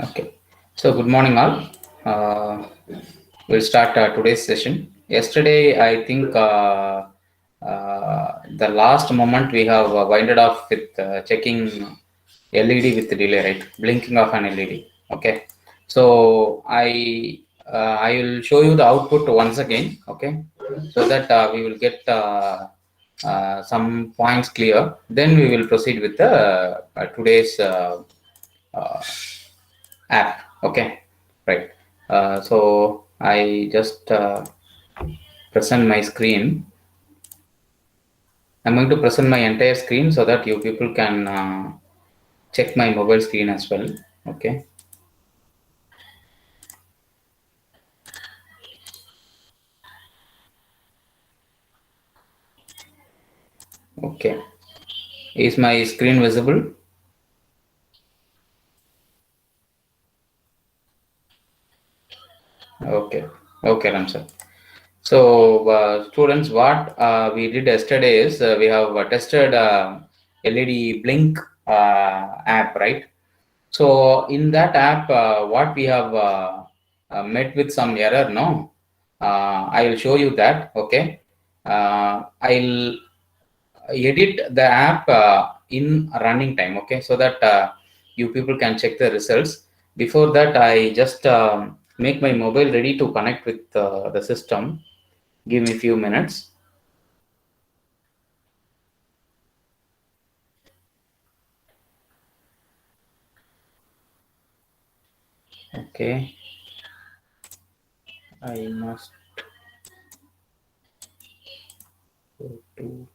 Okay. So good morning all. We'll start today's session. Yesterday, I think the last moment we have winded off with checking LED with delay, right? Blinking of an LED. Okay. So I will show you the output once again. Okay. So that we will get some points clear. Then we will proceed with the today's uh, app. Okay, right. So I just present my screen. I'm going to present my entire screen so that you people can check my mobile screen as well. Okay. Okay. Is my screen visible? Okay. Okay, Ramsar. So, students, what we did yesterday is we have tested LED Blink app, right? So in that app, what we have met with some error, no? I will show you that. Okay. I'll edit the app in running time. Okay, so that you people can check the results. Before that, I just make my mobile ready to connect with the system. Give me a few minutes. Okay, I must go to.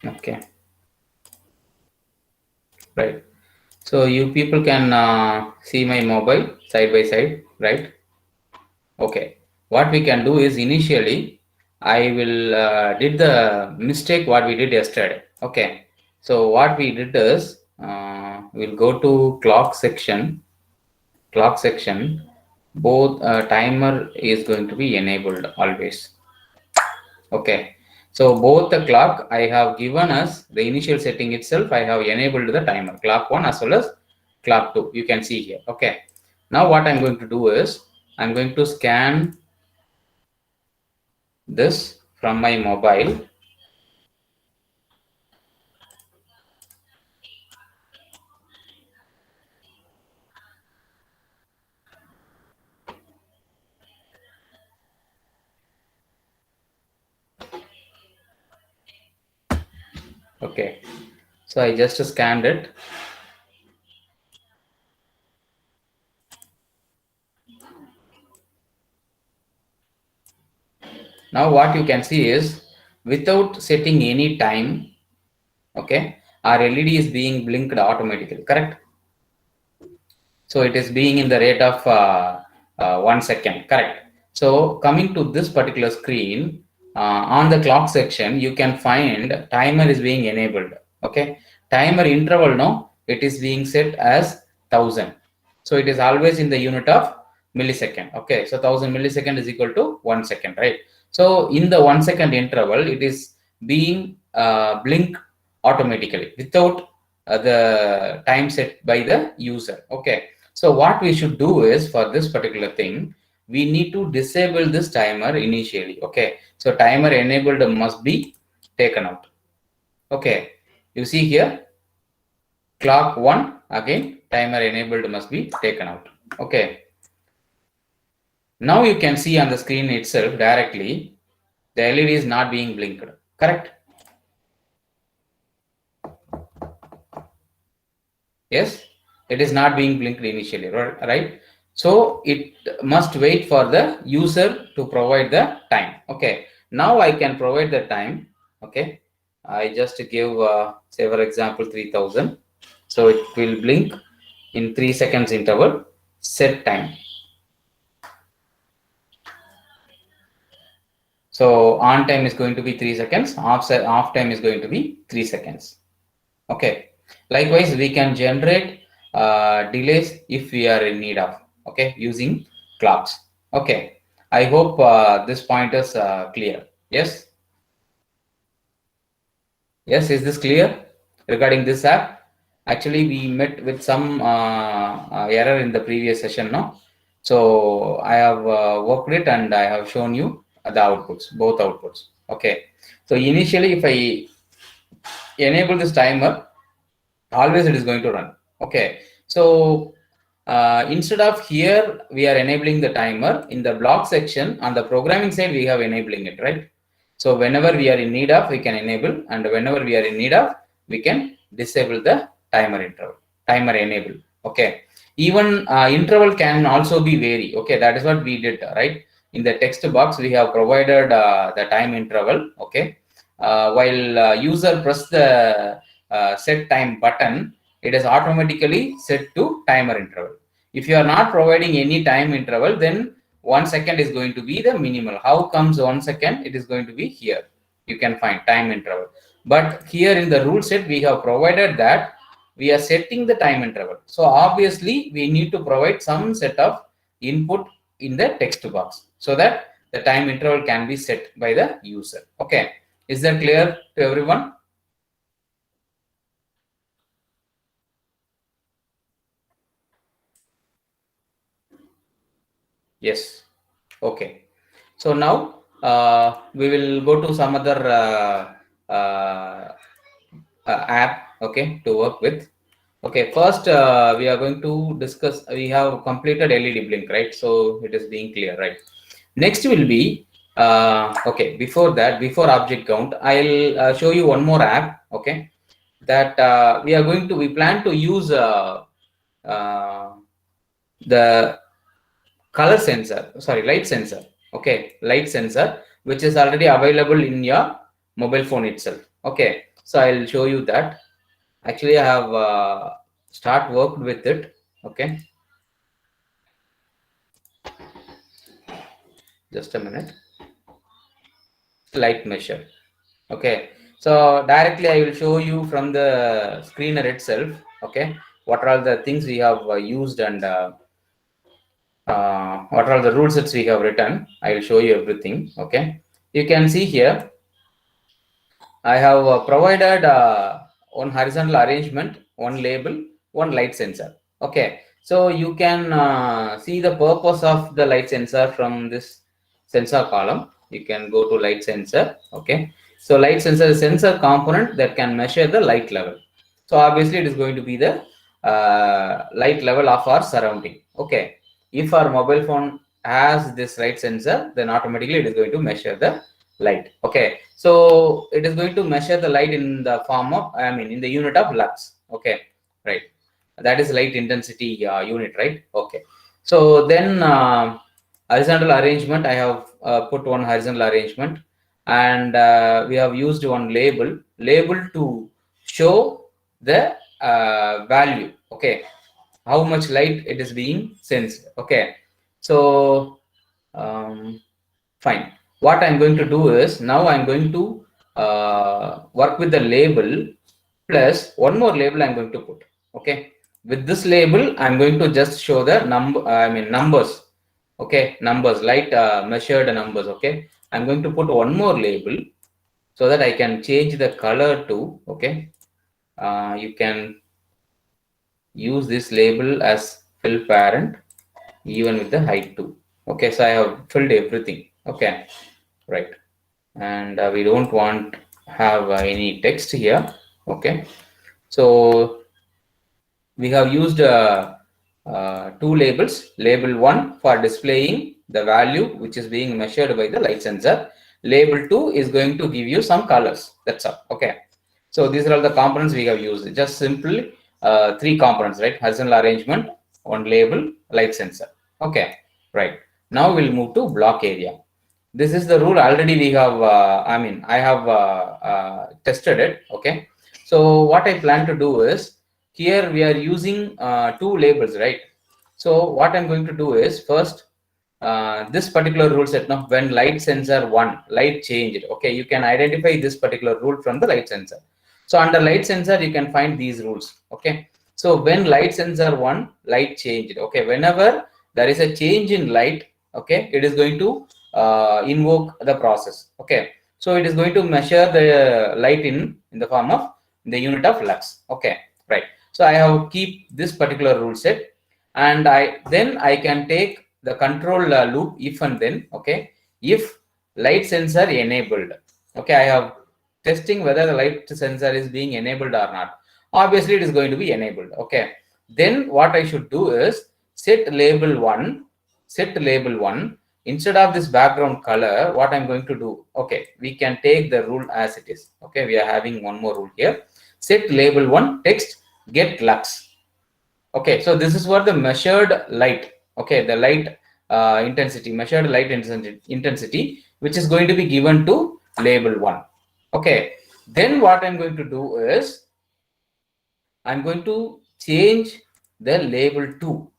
Okay, right. So you people can see my mobile side by side, right? Okay. What we can do is initially I will did the mistake what we did yesterday. Okay. So what we did is we'll go to clock section. Clock section. Both timer is going to be enabled always. Okay. So both the clock I have given us the initial setting itself. I have enabled the timer clock 1 as well as clock 2. You can see here. Okay. Now what I'm going to do is I'm going to scan this from my mobile. Okay. So I just scanned it. Now what you can see is without setting any time, okay, our LED is being blinked automatically, correct? So it is being in the rate of 1 second, correct? So coming to this particular screen, on the clock section, you can find timer is being enabled. Okay, timer interval now it is being set as 1000. So it is always in the unit of millisecond. Okay, so 1000 millisecond is equal to 1 second, right? So in the 1 second interval, it is being blinked automatically without the time set by the user. Okay, so what we should do is for this particular thing, we need to disable this timer initially. Okay, so timer enabled must be taken out. Okay, you see here clock 1 again timer enabled must be taken out. Okay, now you can see on the screen itself directly the LED is not being blinked, correct? Yes, it is not being blinked initially, right? So it must wait for the user to provide the time. Okay, now I can provide the time. Okay, I just give say for example 3000. So it will blink in 3 seconds interval. Set time. So on time is going to be 3 seconds. Off time is going to be 3 seconds. Okay. Likewise, we can generate delays if we are in need of, okay, using clocks. Okay, I hope this point is clear. Yes. Yes, is this clear regarding this app? Actually, we met with some error in the previous session, no? So I have worked it and I have shown you the outputs, both outputs. Okay. So initially, if I enable this timer, always it is going to run. Okay. So instead of here, we are enabling the timer in the block section on the programming side, we have enabling it, right? So whenever we are in need of, we can enable, and whenever we are in need of, we can disable the timer interval, timer enable. Okay. Even interval can also be vary. Okay, that is what we did, right? In the text box, we have provided the time interval. Okay. While user press the set time button, it is automatically set to timer interval. If you are not providing any time interval, then 1 second is going to be the minimal. How comes 1 second? It is going to be here. You can find time interval. But here in the rule set, we have provided that we are setting the time interval. So obviously, we need to provide some set of input in the text box so that the time interval can be set by the user. Okay. Is that clear to everyone? Yes. Okay. So now we will go to some other app, okay, to work with. Okay, first we are going to discuss, we have completed LED blink, right? So it is being clear, right? Next will be, okay, before that, before object count, I'll show you one more app, okay, that we plan to use uh, the color sensor, sorry, light sensor, okay, light sensor, which is already available in your mobile phone itself. Okay, so I'll show you that. Actually, I have start worked with it. Okay, just a minute. Light measure. Okay, so directly I will show you from the screener itself. Okay, what are all the things we have used and what are all the rule sets we have written. I will show you everything. Okay, you can see here I have provided one horizontal arrangement, one label, one light sensor. Okay, so you can see the purpose of the light sensor from this sensor column. You can go to light sensor. Okay, so light sensor is a sensor component that can measure the light level. So obviously it is going to be the light level of our surrounding. Okay, if our mobile phone has this light sensor, then automatically it is going to measure the light. Okay, so it is going to measure the light in the form of, I mean, in the unit of lux. Okay, right, that is light intensity unit, right? Okay, so then horizontal arrangement, I have put one horizontal arrangement, and we have used one label to show the value. Okay, how much light it is being sensed. Okay, so fine. What I'm going to do is, now I'm going to work with the label plus one more label I'm going to put. Okay, with this label I'm going to just show the numbers. Okay, numbers, light measured numbers. Okay, I'm going to put one more label so that I can change the color to, okay, you can use this label as fill parent even with the height too. Okay, so I have filled everything. Okay, right, and we don't want have any text here. Okay, so we have used two labels. Label 1 for displaying the value which is being measured by the light sensor. Label 2 is going to give you some colors. That's all. Okay, so these are all the components we have used. Just simply three components, right? Horizontal arrangement, one label, light sensor. Okay, right. Now we'll move to block area. This is the rule already we have, I have tested it. Okay, so what I plan to do is, here we are using two labels, right? So what I'm going to do is, first this particular rule set, now when light sensor 1 light changed, okay, you can identify this particular rule from the light sensor. So under light sensor, you can find these rules. Okay. So when light sensor 1, light changed. Okay. Whenever there is a change in light, okay, it is going to invoke the process. Okay. So it is going to measure the light in the form of the unit of lux. Okay. Right. So I have keep this particular rule set, and I can take the control loop if and then. Okay. If light sensor enabled. Okay. I have testing whether the light sensor is being enabled or not. Obviously, it is going to be enabled. Okay. Then what I should do is set label 1. Set label 1. Instead of this background color, what I'm going to do, okay, we can take the rule as it is. Okay, we are having one more rule here. Set label 1 text get lux. Okay, so this is what the measured light. Okay, the light intensity, measured light intensity, which is going to be given to label 1. Okay, then what I'm going to do is I'm going to change the label 2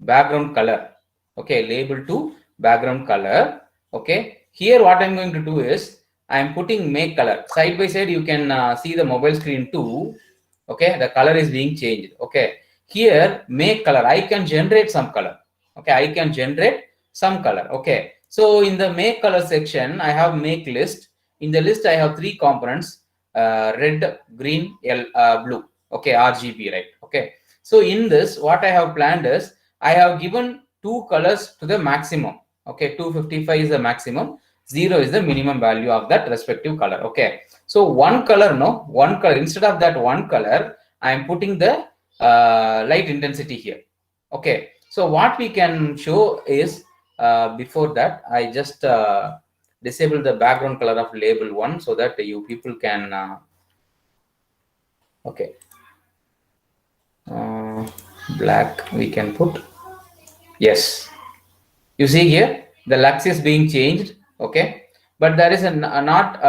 background color. Okay, label 2 background color. Okay, here what I'm going to do is I'm putting make color side by side. You can see the mobile screen too. Okay, the color is being changed. Okay, here make color, I can generate some color. Okay, I can generate some color. Okay, so in the make color section, I have make list. In the list, I have 3 components: red, green, blue. Okay, RGB, right? Okay, so in this, what I have planned is I have given 2 colors to the maximum. Okay, 255 is the maximum, 0 is the minimum value of that respective color. Okay, so one color, one color, instead of that one color, I am putting the light intensity here. Okay, so what we can show is before that, I just disable the background color of label 1 so that you people can okay, black we can put. Yes, you see here the lux is being changed. Okay, but there is a not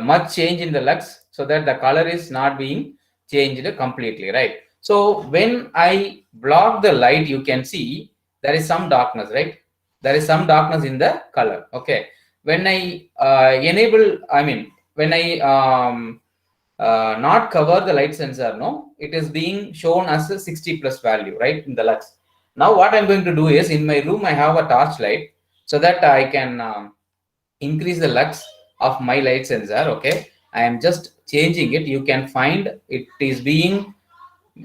much change in the lux, so that the color is not being changed completely, right? So when I block the light, you can see there is some darkness, right? There is some darkness in the color. Okay, when I enable, I mean when I not cover the light sensor, no, it is being shown as a 60 plus value, right, in the lux. Now what I'm going to do is, in my room I have a torch light, so that I can increase the lux of my light sensor. Okay, I am just changing it. You can find it is being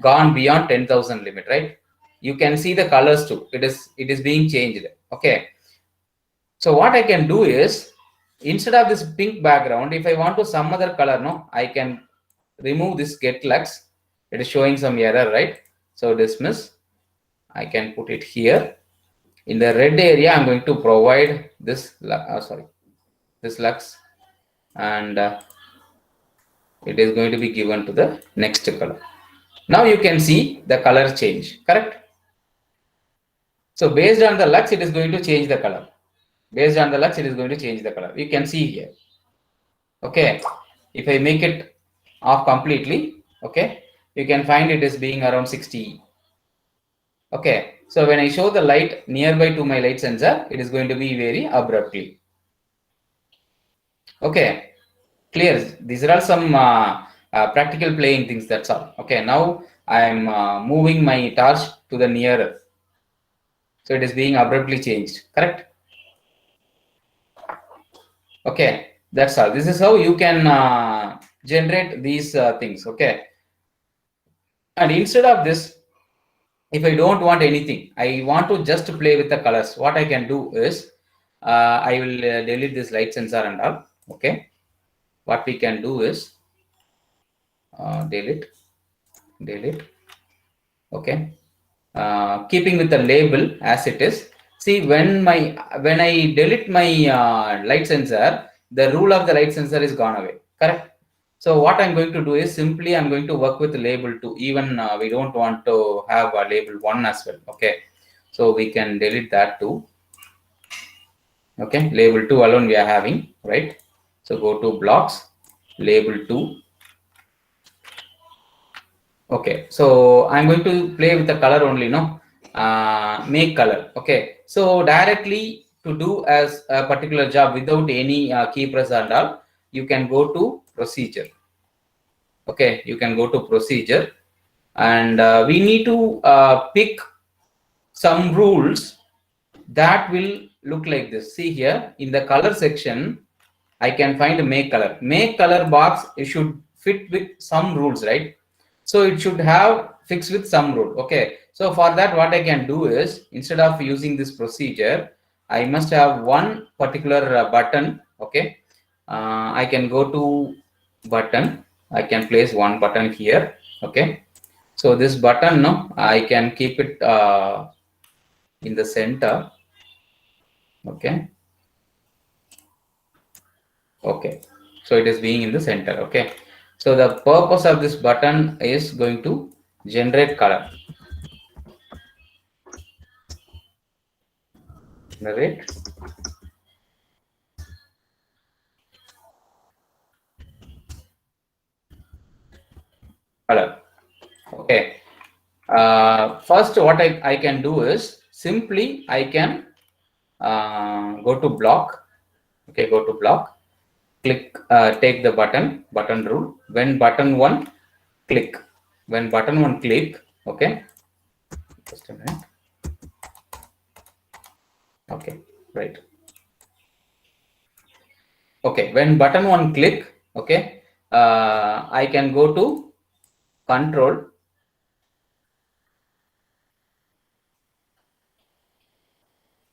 gone beyond 10,000 limit, right? You can see the colors too. It is being changed. Okay, so what I can do is, instead of this pink background, if I want to some other color, no, I can remove this get lux. It is showing some error, right? So dismiss. I can put it here. In the red area, I'm going to provide this, this lux, and it is going to be given to the next color. Now you can see the color change, correct? So based on the lux, it is going to change the color. Based on the lux, it is going to change the color. You can see here. Okay, if I make it off completely, okay, you can find it is being around 60. Okay, so when I show the light nearby to my light sensor, it is going to be very abruptly. Okay, clear. These are all some practical playing things, that's all. Okay, now I am moving my torch to the nearer, so it is being abruptly changed, correct? Okay, that's all. This is how you can generate these things. Okay, and instead of this, if I don't want anything, I want to just play with the colors, what I can do is I will delete this light sensor and all. Okay, what we can do is delete. Okay, keeping with the label as it is. See, when I delete my light sensor, the rule of the light sensor is gone away, correct? So what I'm going to do is simply I'm going to work with label 2. Even we don't want to have a label 1 as well. Okay, so we can delete that too. Okay, label 2 alone we are having, right? So go to blocks, label 2. Okay, so I'm going to play with the color only, no? Make color. Okay, so directly to do as a particular job without any key press and all, you can go to procedure. Okay, you can go to procedure, and we need to pick some rules that will look like this. See here in the color section, I can find a make color. Make color box, it should fit with some rules, right? So it should have fixed with some rule. Okay. So for that, what I can do is, instead of using this procedure, I must have one particular button. Okay. I can go to button. I can place one button here. Okay. So this button, no, I can keep it in the center. Okay. Okay. So it is being in the center. Okay. So the purpose of this button is going to generate color. Generate color. Okay. First, what I can do is simply I can go to block. Okay, go to block. Click, take the button rule. When button one click, when button one click. Okay, just a minute. Okay, right. Okay, when button one click. Okay, I can go to control.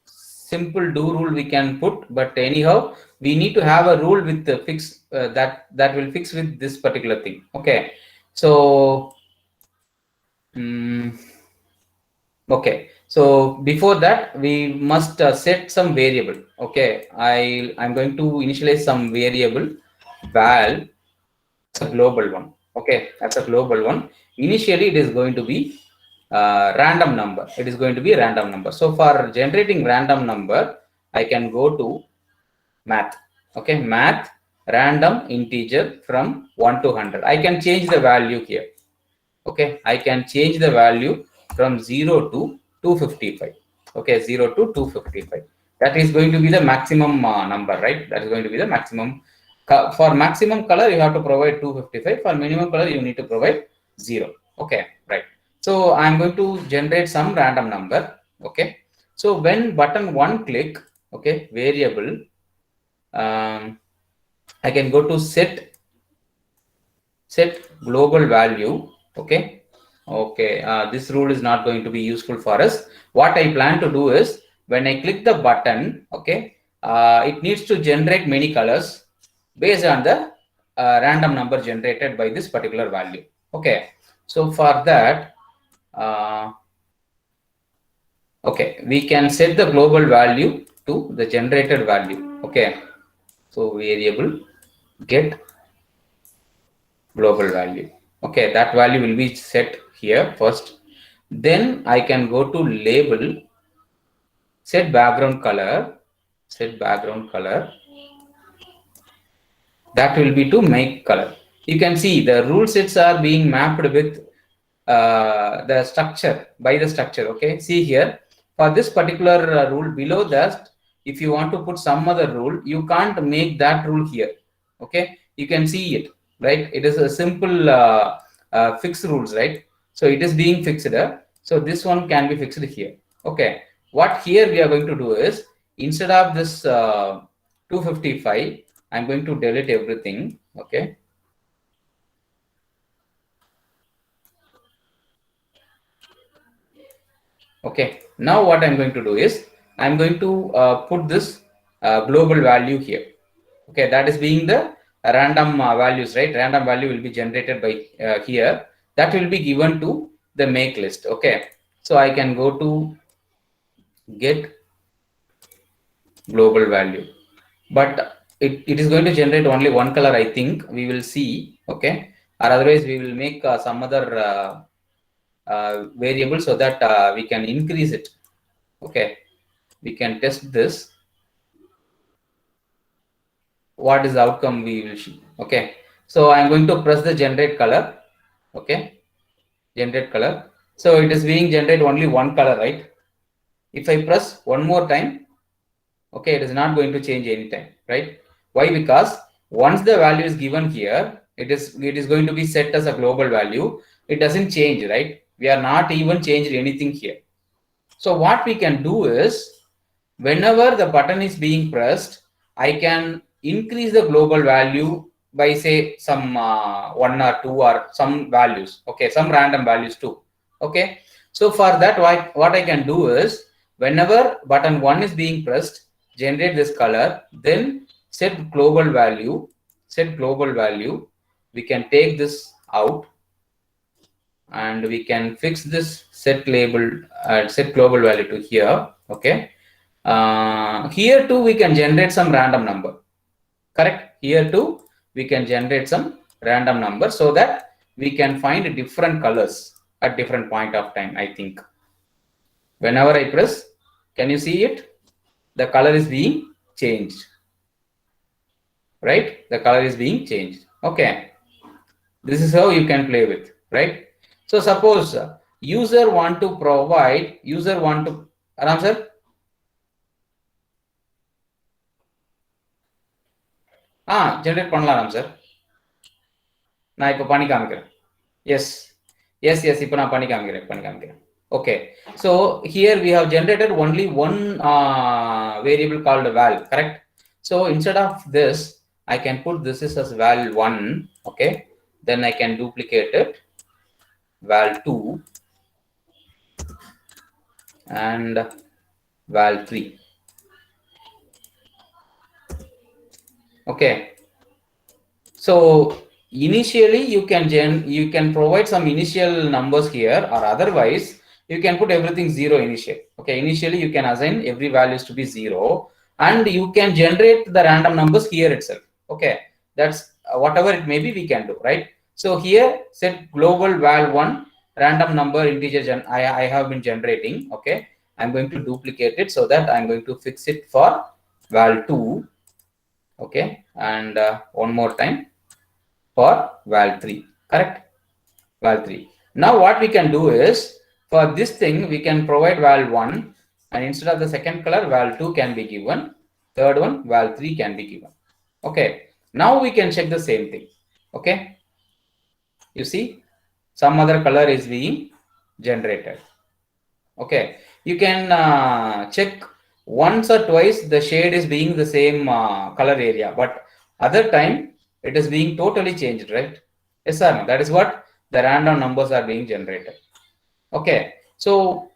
Simple do rule we can put, but anyhow we need to have a rule with the fix that will fix with this particular thing. Okay, so okay, so before that we must set some variable. Okay, I'm going to initialize some variable val, a global one. Okay, that's a global one. Initially it is going to be random number. It is going to be a random number. So for generating random number, I can go to math. Okay, math random integer from 1 to 100. I can change the value here. Okay, I can change the value from 0 to 255. Okay, 0 to 255. That is going to be the maximum number, right? That is going to be the maximum. For maximum color, you have to provide 255. For minimum color, you need to provide 0. Okay, right. So I'm going to generate some random number. Okay. So when button one click, okay, variable, I can go to set global value. Okay. Okay. This rule is not going to be useful for us. What I plan to do is, when I click the button, okay, it needs to generate many colors based on the random number generated by this particular value. Okay. So for that, okay, we can set the global value to the generated value. Okay. So variable get global value. Okay, that value will be set here first. Then I can go to label, set background color, set background color. That will be to make color. You can see the rule sets are being mapped with the structure, by the structure. Okay, see here, for this particular rule below that, if you want to put some other rule, you can't make that rule here. Okay, you can see it, right? It is a simple fixed rules, right? So it is being fixed. So this one can be fixed here. Okay, what here we are going to do is, instead of this 255, I'm going to delete everything. Okay. Okay, now what I'm going to do is, I'm going to put this global value here. Okay, that is being the random values, right? Random value will be generated by here. That will be given to the make list. Okay, so I can go to get global value, but it is going to generate only one color. I think we will see. Okay, or otherwise we will make some other variable so that we can increase it. Okay, we can test this. What is the outcome we will see. Okay, so I'm going to press the generate color. Okay, generate color. So it is being generated only one color, right? If I press one more time, okay, it is not going to change anytime, right? Why? Because once the value is given here, It is going to be set as a global value. It doesn't change, right? We are not even changed anything here. So what we can do is, whenever the button is being pressed, I can increase the global value by say some 1 or 2 or some values. Okay, some random values too. Okay, so for that, what I can do is, whenever button 1 is being pressed, generate this color, then set global value. Set global value. We can take this out and we can fix this set label, set global value to here. Okay, here too we can generate some random number. Correct. Here too we can generate some random number so that we can find different colors at different point of time. I think whenever I press, can you see it? The color is being changed, right? The color is being changed. Okay, this is how you can play with, right? So suppose user want to Ram sir, generate பண்ணலாம் Ram sir. நான் இப்போ பண்ணி காமிக்கிறேன். Yes, இப்போ நான் பண்ணி காமிக்கிறேன். Okay, so here we have generated only one variable called val, correct? So instead of this, I can put this is as val1. Okay, then I can duplicate it, val2 and val3. Okay, so initially you can provide some initial numbers here, or otherwise you can put everything 0 initial. Okay, initially you can assign every values to be 0 and you can generate the random numbers here itself. Okay, that's whatever it may be, we can do, right? So here set global val1 random number integer I have been generating. Okay, I'm going to duplicate it so that I'm going to fix it for val2. Okay, and one more time for val3, correct? Val3. Now what we can do is, for this thing we can provide val1, and instead of the second color, val2 can be given, third one val3 can be given. Okay, now we can check the same thing. Okay, you see some other color is being generated. Okay, you can check once or twice the shade is being the same color area, but other time it is being totally changed, right? Yes or no? That is what the random numbers are being generated. Okay, so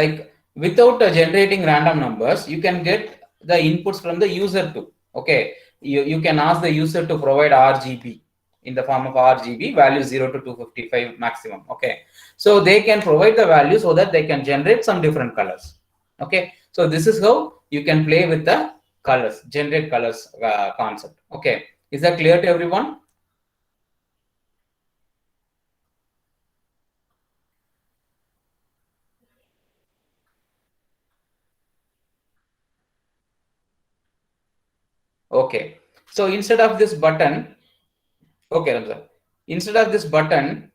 like without generating random numbers, you can get the inputs from the user too. Okay, you can ask the user to provide RGB in the form of RGB value 0 to 255 maximum. Okay, so they can provide the value so that they can generate some different colors. Okay, so this is how you can play with the colors, generate colors concept. Okay, is that clear to everyone? Okay, so instead of this button, okay Ramza, instead of this button,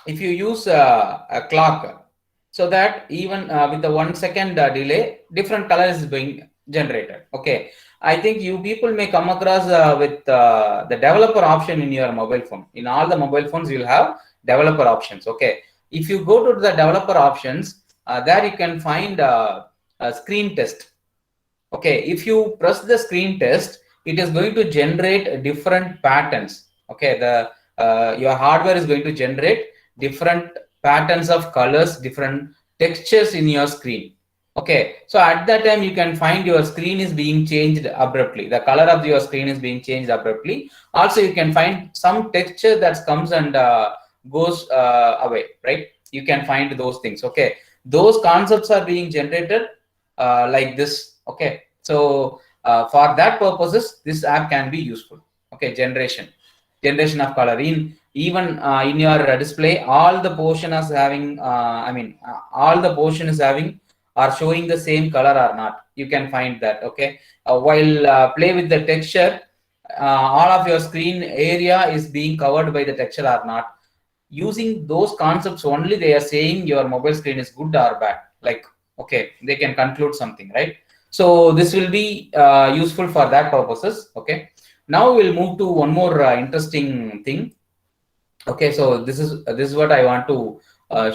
if you use a clock, so that even with the 1 second delay, different colors is being generated. Okay, I think you people may come across with the developer option in your mobile phone. In all the mobile phones you'll have developer options. Okay, if you go to the developer options, there you can find a screen test. Okay, if you press the screen test, it is going to generate different patterns. Okay, the your hardware is going to generate different patterns of colors, different textures in your screen. Okay, so at that time you can find your screen is being changed abruptly, the color of your screen is being changed abruptly. Also you can find some texture that comes and goes away, right? You can find those things. Okay, those concepts are being generated like this. Okay, so for that purposes this app can be useful. Okay, generation of color in even in your display, all the portion is having all the portion is having are showing the same color or not, you can find that. Okay, while play with the texture, all of your screen area is being covered by the texture or not. Using those concepts only, they are saying your mobile screen is good or bad, like, okay, they can conclude something, right? So this will be useful for that purposes. Okay, Now we'll move to one more interesting thing. Okay, so this is what I want to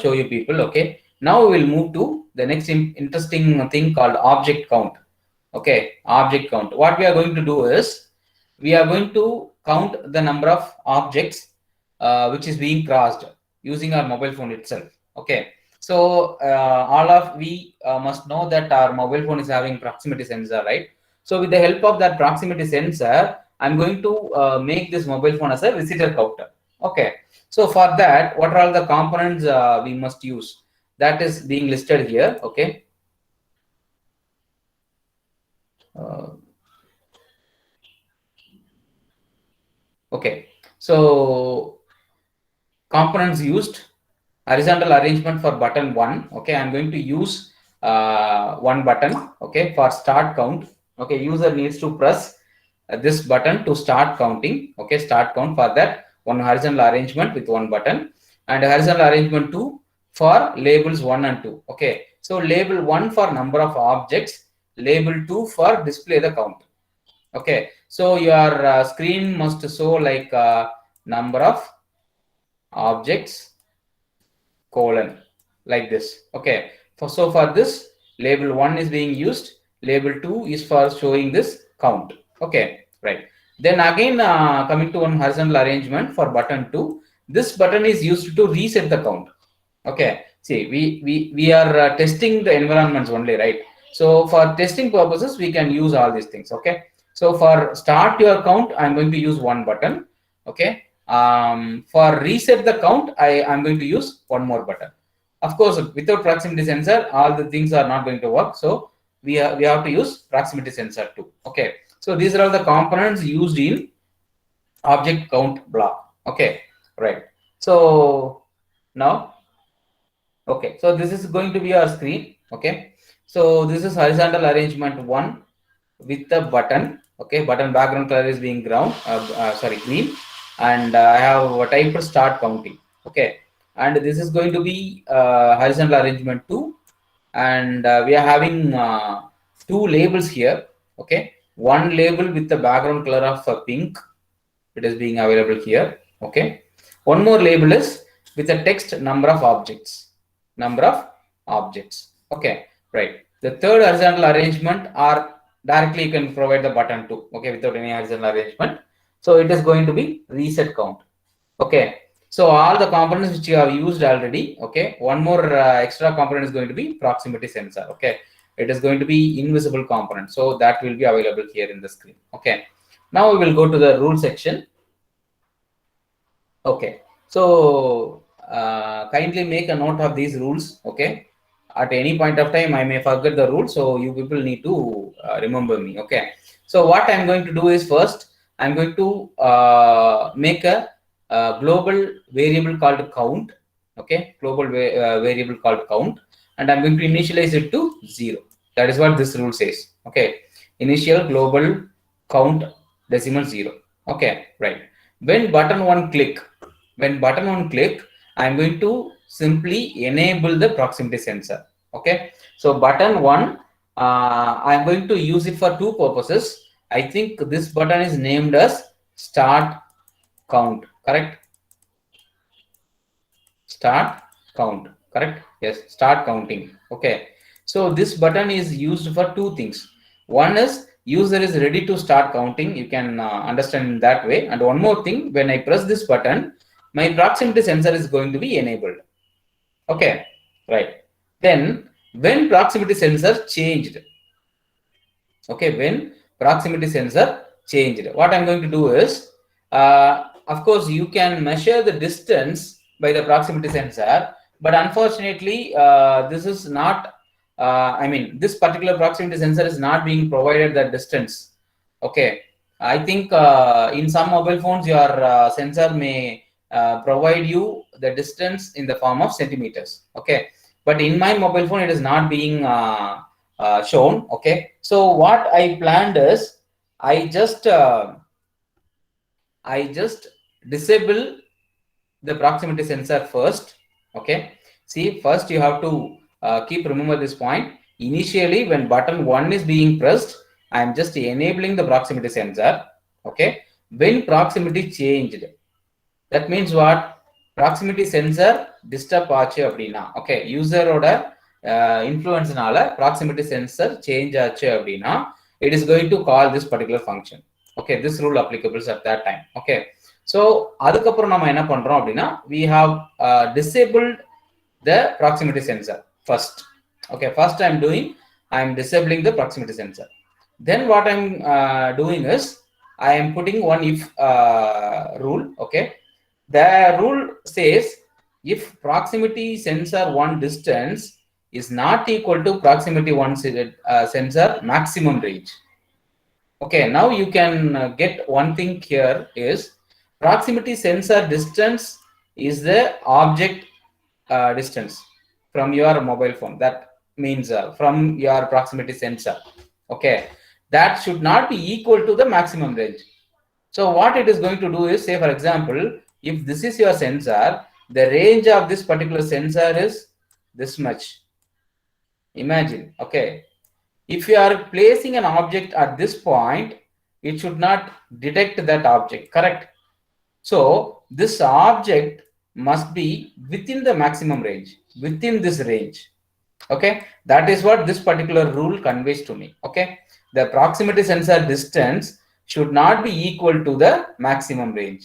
show you people. Okay, now we will move to the next interesting thing called object count. Okay, object count. What we are going to do is we are going to count the number of objects which is being crossed using our mobile phone itself. Okay, so all of we must know that our mobile phone is having proximity sensor, right? So with the help of that proximity sensor, I'm going to make this mobile phone as a visitor counter. Okay, so for that, what are all the components we must use? That is being listed here. Okay. Okay, so components used, horizontal arrangement for button 1. Okay, I'm going to use one button. Okay, for start count. Okay, user needs to press this button to start counting. Okay, start count. For that, one horizontal arrangement with one button, and horizontal arrangement 2 for labels 1 and 2. Okay, so label 1 for number of objects, label 2 for display the count. Okay, so your screen must show like number of objects colon like this. Okay, for this label 1 is being used, label 2 is for showing this count. Okay, right. Then again coming to one horizontal arrangement for button 2, this button is used to reset the count. Okay, see, we are testing the environments only, right? So for testing purposes we can use all these things. Okay, so for start your count I'm going to use one button. Okay, for reset the count I'm going to use one more button. Of course, without proximity sensor all the things are not going to work, so we have to use proximity sensor too. Okay, so these are all the components used in object count block. Okay, right. So now, okay, so this is going to be our screen. Okay, so this is horizontal arrangement 1 with the button. Okay, button background color is being green, and I have typed start counting. Okay, and this is going to be horizontal arrangement 2, and we are having two labels here. Okay, one label with the background color of pink, it is being available here. Okay, one more label is with the text number of objects. Okay, right. The third horizontal arrangement are directly you can provide the button to. Okay, without any horizontal arrangement, so it is going to be reset count. Okay, so all the components which you have used already. Okay, one more extra component is going to be proximity sensor. Okay, it is going to be invisible component, so that will be available here in the screen. Okay, now we will go to the rule section. Okay, so kindly make a note of these rules. Okay, at any point of time I may forget the rule, so you people need to remember me. Okay, so what I'm going to do is first I'm going to make a global variable called count. Okay, global variable called count, and I'm going to initialize it to 0. That is what this rule says. Okay, initial global count decimal 0. Okay, right. When button 1 click, I'm going to simply enable the proximity sensor. Okay, so button 1, I'm going to use it for two purposes. I think this button is named as start count, correct? Start count, correct? Yes, start counting. Okay, so this button is used for two things. One is user is ready to start counting, you can understand in that way. And one more thing, when I press this button, my proximity sensor is going to be enabled. Okay, right. Then when proximity sensor changed, okay, when proximity sensor changed, what I'm going to do is, of course you can measure the distance by the proximity sensor, but unfortunately this is not I mean this particular proximity sensor is not being provided that distance. Okay, I think in some mobile phones your sensor may provide you the distance in the form of centimeters. Okay, but in my mobile phone it is not being shown. Okay, so what I planned is I just disable the proximity sensor first. Okay, see, first you have to keep remember this point. Initially when button 1 is being pressed, I am just enabling the proximity sensor. Okay, when proximity changed, that means what? Proximity sensor disturb ஆச்சு அப்படின்னா, okay, யூசரோட இன்ஃப்ளூயன்ஸ்னால proximity sensor change ஆச்சு அப்படின்னா, it is going to call this particular function. Okay, this rule applicable at that time. Okay, so அதுக்கப்புறம் நம்ம என்ன பண்றோம் அப்படின்னா, we have disabled the proximity sensor first. Okay, first I'm disabling the proximity sensor. Then what I'm doing is I am putting one if rule. Okay, the rule says if proximity sensor 1 distance is not equal to proximity 1 sensor maximum range. Okay, now you can get one thing here is proximity sensor distance is the object distance from your mobile phone. That means from your proximity sensor. Okay, that should not be equal to the maximum range. So what it is going to do is, say for example, if this is your sensor, the range of this particular sensor is this much. Imagine, okay, if you are placing an object at this point, it should not detect that object, correct? So this object must be within the maximum range, within this range. Okay, that is what this particular rule conveys to me. Okay, the proximity sensor distance should not be equal to the maximum range.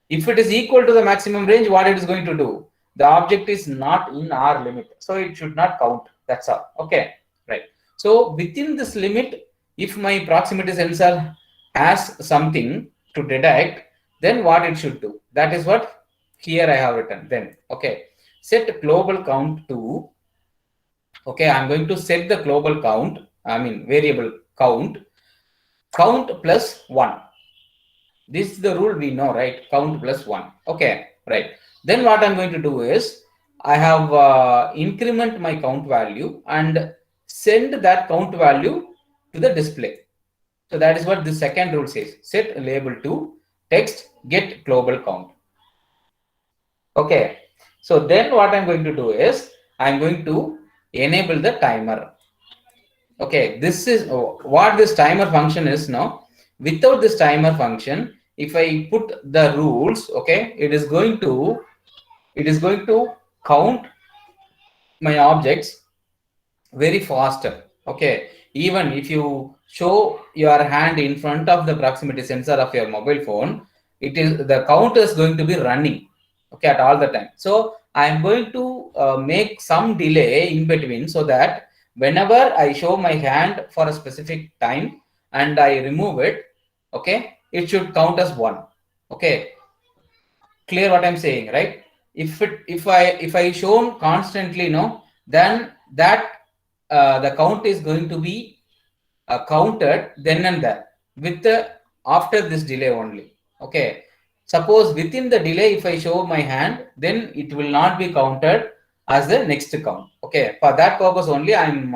If it is equal to the maximum range, what it is going to do? The object is not in our limit, so it should not count. That's all. Okay, right. So within this limit, if my proximity sensor has something to detect, then what it should do? That is what here I have written. Then, okay, set global count to, okay, I'm going to set the global count, I mean variable count plus 1. This is the rule we know, right? Count plus 1. Okay, right. Then what I'm going to do is I have increment my count value and send that count value to the display. So that is what the second rule says. Set label to text get global count. Okay, so then what I'm going to do is I'm going to enable the timer. Okay, this is what this timer function is now. Without this timer function, if I put the rules, okay, it is going to count my objects very faster. Okay, even if you show your hand in front of the proximity sensor of your mobile phone, it is the count is going to be running, okay, at all the time. So I am going to make some delay in between, so that whenever I show my hand for a specific time and I remove it, okay, it should count as 1. Okay, clear what I'm saying, right? If I shown constantly, no, then that the count is going to be counted then and there with the after this delay only. Okay, suppose within the delay, if I show my hand, then it will not be counted as the next count. Okay, for that purpose only I'm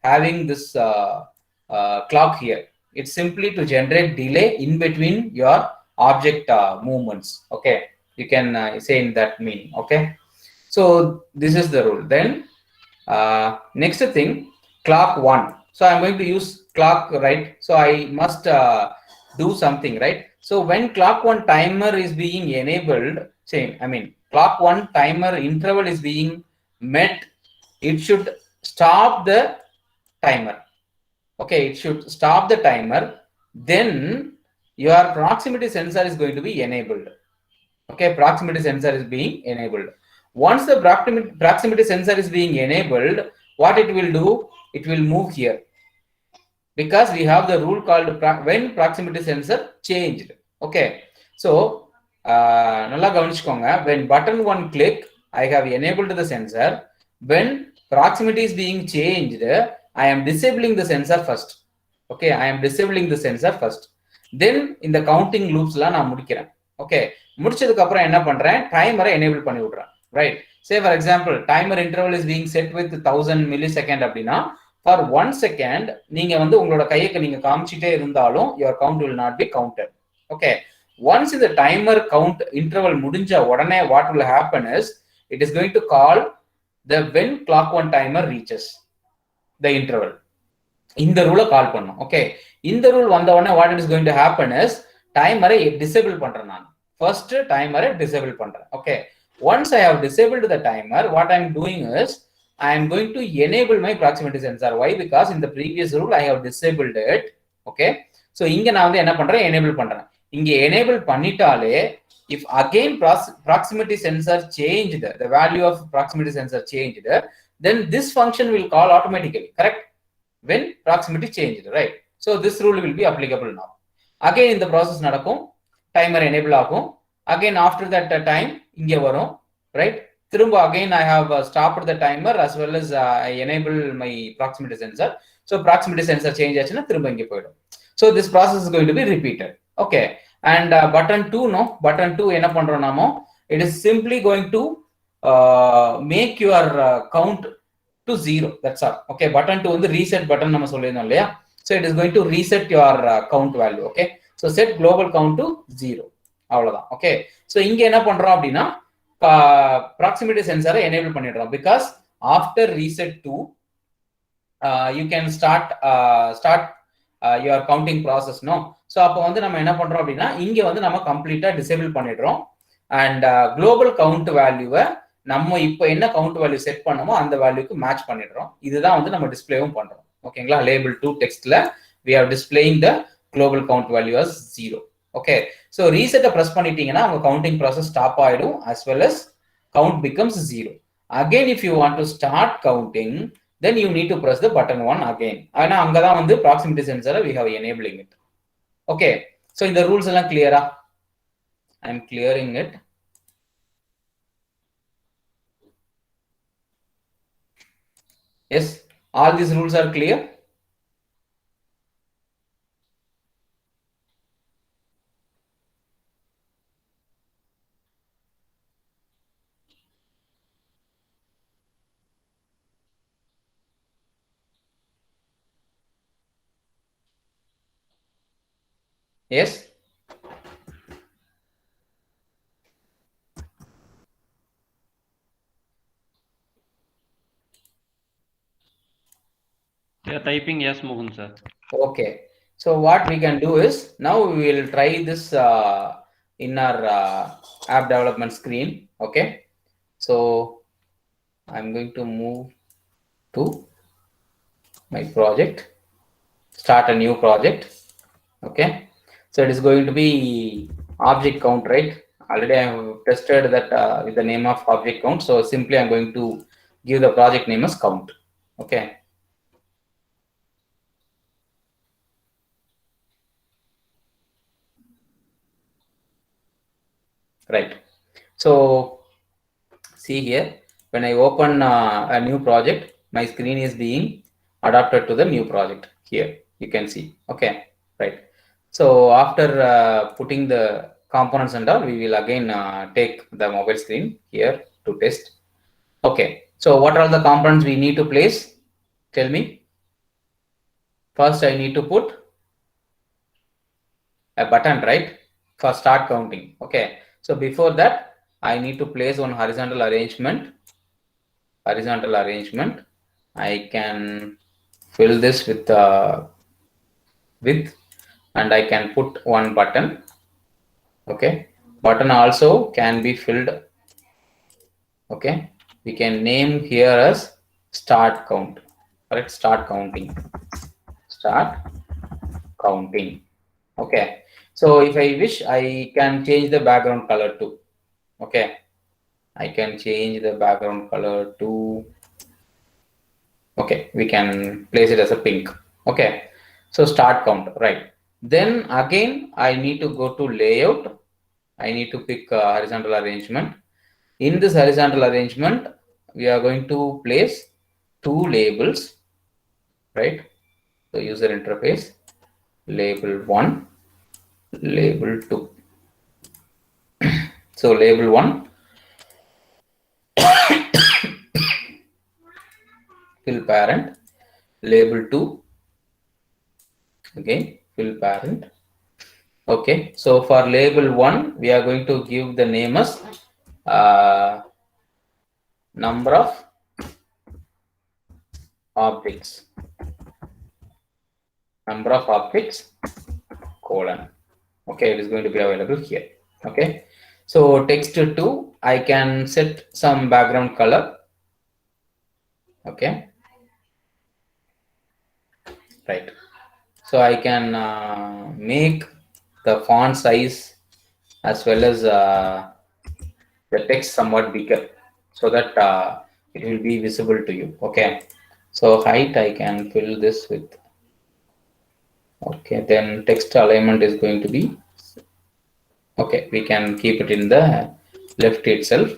having this clock here. It's simply to generate delay in between your object movements. Okay, you can say in that meaning. Okay, so this is the rule. Then next thing, clock 1. So I'm going to use clock, right? So I must do something, right? So when clock 1 timer is being enabled, same, I mean clock 1 timer interval is being met, it should stop the timer. Okay, it should stop the timer. Then your proximity sensor is going to be enabled. Okay, proximity sensor is being enabled. Once the proximity sensor is being enabled, what it will do? It will move here, because we have the rule called when proximity sensor changed. Okay, so nalla gavanichukonga, when button 1 click, I have enabled the sensor. When proximity is being changed, I am disabling the sensor first. Okay, I am disabling the sensor first. Then in the counting loops la na mudikiren. Okay, முடிச்சதுக்கு அப்புறம் என்ன பண்றேன்? டைமரை enable பண்ணி விடுறேன். Right, say for example, timer interval is being set with 1000 millisecond அப்படினா, for 1 second நீங்க வந்து உங்களோட கையை நீங்க காமிச்சிட்டே இருந்தாலும் your count will not be counted. Okay, once the timer count interval முடிஞ்ச உடனே what will happen is it is going to call the when clock 1 timer reaches the interval. இந்த ரூலை கால் பண்ணும். Okay, இந்த ரூல் வந்த உடனே what it is going to happen is timer disable பண்றேன் நான். First timer disable பண்றேன். Okay. Once I have disabled the timer, what I am doing is I am going to enable my proximity sensor. Why? Because in the previous rule I have disabled it. Okay. So இங்க நான் வந்து என்ன பண்றேன், enable பண்றேன். இங்க enable பண்ணிட்டாலே if again proximity sensor changed, the value of proximity sensor changed, then this function will call automatically, correct? When proximity changed, right? So this rule will be applicable now. Again in the process நடக்கும், timer enable ஆகும். Again after that time இங்க வரும், right? திரும்ப again I have stopped the timer as well as I enable my proximity sensor. So proximity sensor change ஆச்சுன்னா திரும்ப இங்க போய்டும். So this process is going to be repeated. Okay. And button 2, no, button 2 என்ன பண்றோம் நாமோ, it is simply going to make your count to 0. That's all. Okay, button 2 வந்து reset button நம்ம சொல்லிருந்தோம் இல்லையா? So it is going to reset your count value. Okay, so set global count to 0. அவ்வளவுதான். Okay, so இங்க என்ன பண்றோம் அப்படின்னா proximity sensor enable பண்ணிடுறோம், because after reset 2 you can start your counting process, no? So அப்போ வந்து நம்ம என்ன பண்றோம் அப்படின்னா இங்க வந்து நம்ம கம்ப்ளீட்டா டிசேபிள் பண்ணிடுறோம். அண்ட் குளோபல் கவுண்ட் வேல்யூவை நம்ம இப்போ என்ன கவுண்ட் வேல்யூ செட் பண்ணமோ அந்த வேல்யூக்கு மேட்ச் பண்ணிடுறோம். இதுதான் வந்து நம்ம டிஸ்பிளேவும் பண்றோம். ஓகேங்களா? லேபிள் 2 டெக்ஸ்ட்ல we are displaying the global count value as 0. Okay, so ரீசெட்டை ப்ரெஸ் பண்ணிட்டீங்கன்னா உங்க கவுண்டிங் ப்ராசஸ் ஸ்டாப் ஆயிடும், as well as count becomes 0. Again if you want to start counting, then you need to press the button 1 again. ஆனா அங்கதான் வந்து proximity sensor we have enabling it. Okay, so இந்த rules எல்லாம் clear-ஆ? I am clearing it. Yes, all these rules are clear. Yes. Yeah, typing yes, Mohan sir. Okay, so what we can do is now we will try this in our app development screen. Okay, so I'm going to move to my project, start a new project. Okay, so it is going to be object count, right? Already I have tested that with the name of object count, so simply I'm going to give the project name as count. Okay, right. So see here, when I open a new project, my screen is being adapted to the new project. Here you can see. Okay, right. So after putting the components and all, we will again take the mobile screen here to test. Okay, so what are the components we need to place? Tell me. First I need to put a button, right, for start counting. Okay, so before that I need to place one horizontal arrangement. I can fill this with width, and I can put one button. Okay, button also can be filled. Okay, we can name here as start count. Correct, start counting. Okay, so if I wish, I can change the background color too. Okay, I can change the background color to, okay, we can place it as a pink. Okay, so start count, right? Then again I need to go to layout. I need to pick horizontal arrangement. In this horizontal arrangement we are going to place two labels, right? So user interface, label 1, label 2. So label 1 fill parent, label 2 again fill parent. Okay, so for label 1 we are going to give the name as number of objects, colon. Okay, it is going to be available here. Okay, so text 2, I can set some background color. Okay, right. So I can make the font size as well as the text somewhat bigger so that it will be visible to you. Okay, so height I can fill this with. Okay, then text alignment is going to be, okay, we can keep it in the left itself.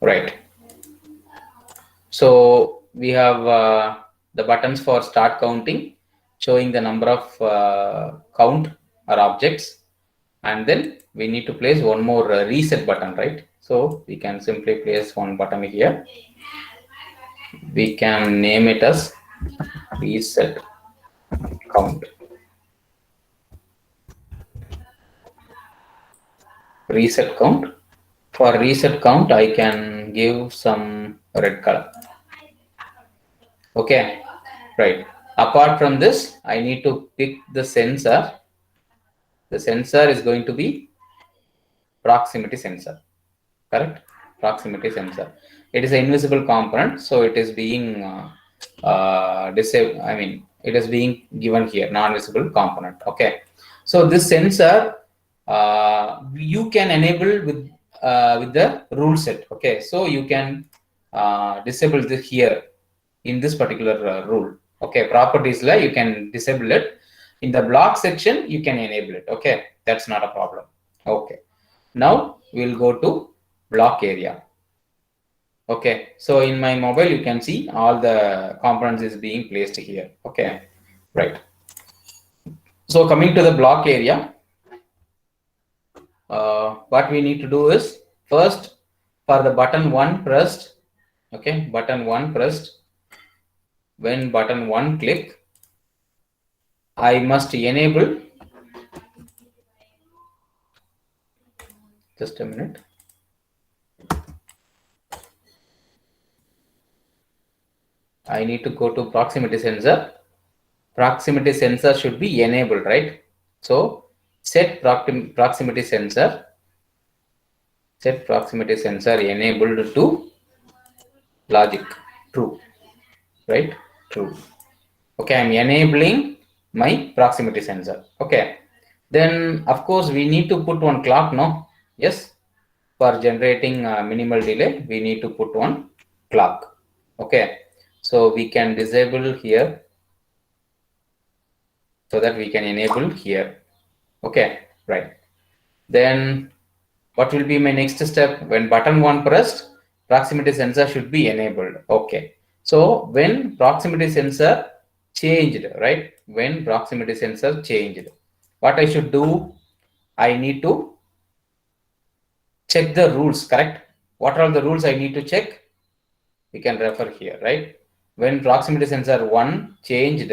Right. So we have the buttons for start counting, showing the number of count or objects, and then we need to place one more reset button, right? So we can simply place one button here. We can name it as reset count. Reset count. For reset count, I can give some red color. Okay, right. Apart from this, I need to pick the sensor. The sensor is going to be proximity sensor, correct? Proximity sensor. It is an invisible component, so it is being disabled. I mean, it is being given here, non-visible component. Okay, so this sensor you can enable with the rule set. Okay, so you can disable this here in this particular rule. Okay, properties like you can disable it. In the block section, you can enable it. Okay, that's not a problem. Okay, now we'll go to block area. Okay, so in my mobile, you can see all the components is being placed here. Okay, right. So coming to the block area, what we need to do is first for the button 1 pressed. Okay, button 1 pressed. When button 1 click, I must enable. Just a minute. I need to go to proximity sensor. Proximity sensor should be enabled, right? So set proximity sensor. Set proximity sensor enabled to logic true, right? True. Okay, I'm enabling my proximity sensor. Okay, then of course we need to put one clock. No, yes, for generating minimal delay, we need to put one clock. Okay, so we can disable here so that we can enable here. Okay, right. Then what will be my next step? When button 1 pressed, proximity sensor should be enabled. Okay, so when proximity sensor changed, right? When proximity sensor changed, what I should do? I need to check the rules, correct? What are the rules I need to check? We can refer here, right? When proximity sensor 1 changed,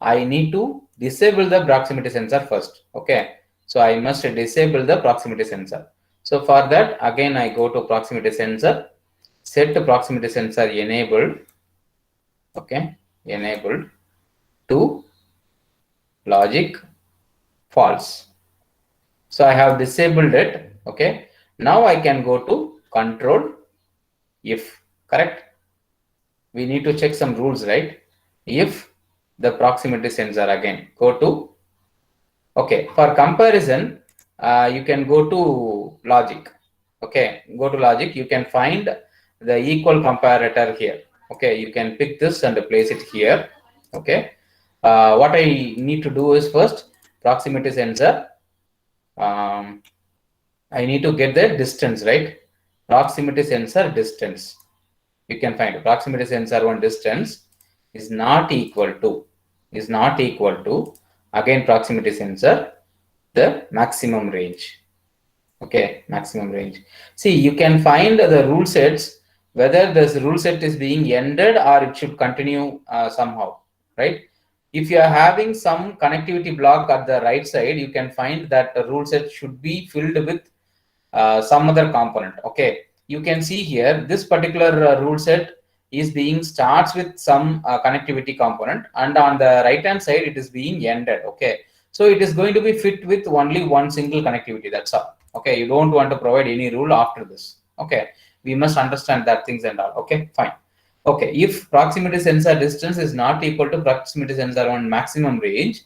I need to disable the proximity sensor first. Okay, so I must disable the proximity sensor. So for that, again, I go to proximity sensor, set proximity sensor enabled. Okay, enabled to logic false. So I have disabled it. Okay, now I can go to control if, correct? We need to check some rules, right? If the proximity sensor, again, go to, okay, for comparison, you can go to logic. Okay, go to logic, you can find the equal comparator here. Okay, you can pick this and place it here. Okay, what I need to do is first proximity sensor. I need to get the distance, right? Proximity sensor distance. You can find proximity sensor 1 distance is not equal to again proximity sensor the maximum range. Okay, maximum range. See, you can find the rule sets, whether this rule set is being ended or it should continue somehow, right? If you are having some connectivity block at the right side, you can find that the rule set should be filled with some other component. Okay, you can see here this particular rule set is being starts with some connectivity component, and on the right hand side it is being ended. Okay, so it is going to be fit with only one single connectivity. That's all. Okay, you don't want to provide any rule after this. Okay, we must understand that things and all. Okay, fine. Okay, if proximity sensor distance is not equal to proximity sensor on maximum range,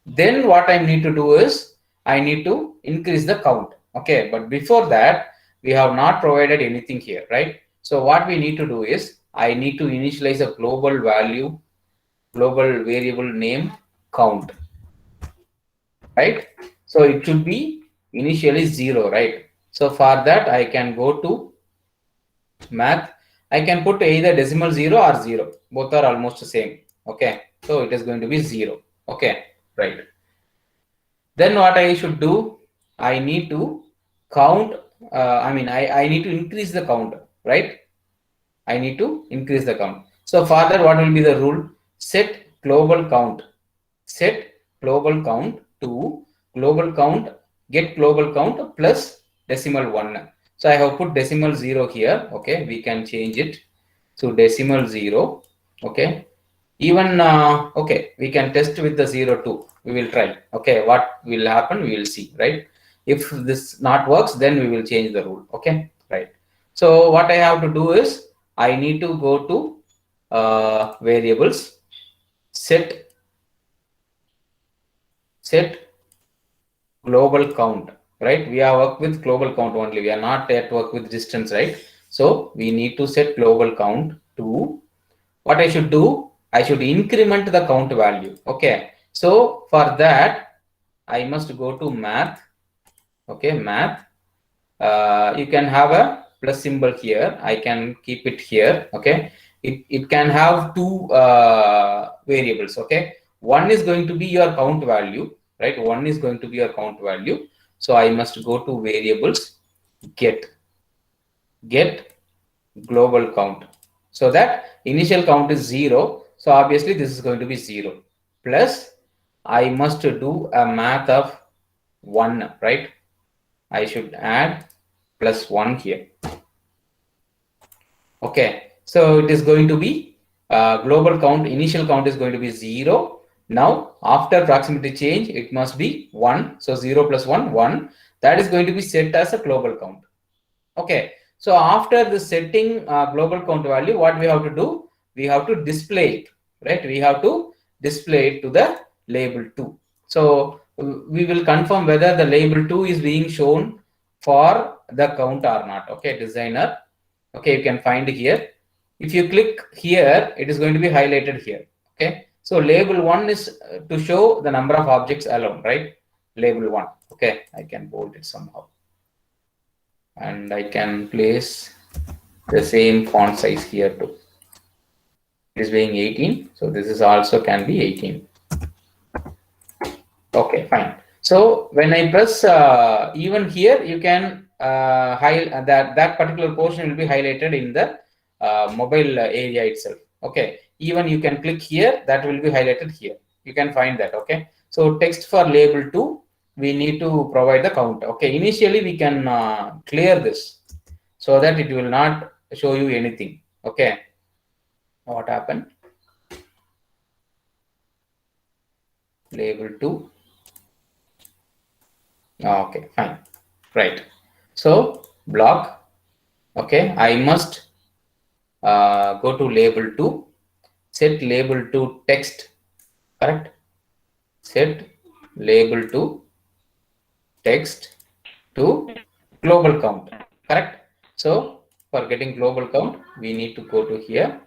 then what I need to do is I need to increase the count. Okay, but before that, we have not provided anything here, right? So what we need to do is I need to initialize a global value, global variable name count, right? So it should be initially 0, right? So for that, I can go to math. I can put either decimal 0 or 0. Both are almost the same. Okay, so it is going to be 0. Okay, right. Then what I should do, I need to count, I need to increase the count, right? I need to increase the count. So for that, what will be the rule? Set global count. Set global count to global count, get global count plus decimal 1. So I have put decimal 0 here. Okay, we can change it to decimal 0. Okay, even okay, we can test with the 0 too. We will try. Okay, what will happen, we will see, right? If this not works, then we will change the rule. Okay, right. So what I have to do is I need to go to variables, set global count, right? We are work with global count only. We are not yet work with distance, right? So we need to set global count to, what I should do, I should increment the count value. Okay, so for that I must go to math. Okay, math. You can have a plus symbol here. I can keep it here. Okay, it can have two variables. Okay, one is going to be your count value, right? One is going to be your count value. So I must go to variables, get global count, so that initial count is 0. So obviously this is going to be 0 plus I must do a math of 1, right? I should add plus 1 here. Okay, so it is going to be global count, initial count is going to be 0. Now after proximity change it must be 1. So 0 plus 1, 1. That is going to be set as a global count. Okay, so after the setting global count value, what we have to do? We have to display it, right? We have to display it to the label 2. So we will confirm whether the label 2 is being shown for the count or not. Okay, designer. Okay, you can find here. If you click here, it is going to be highlighted here. Okay, so label 1 is to show the number of objects alone, right? Label 1. Okay, I can bold it somehow. And I can place the same font size here too. It is being 18, so this is also can be 18. Okay, fine. So when I press even here, you can highlight that particular portion will be highlighted in the mobile area itself. Okay, even you can click here, that will be highlighted here. You can find that. Okay, so text for label 2, we need to provide the count. Okay, initially we can clear this so that it will not show you anything. Okay, what happened? Label 2. Okay, fine, right. So block. Okay, I must go to label 2, set label 2 text, correct? Set label 2 text to global count, correct? So for getting global count, we need to go to here,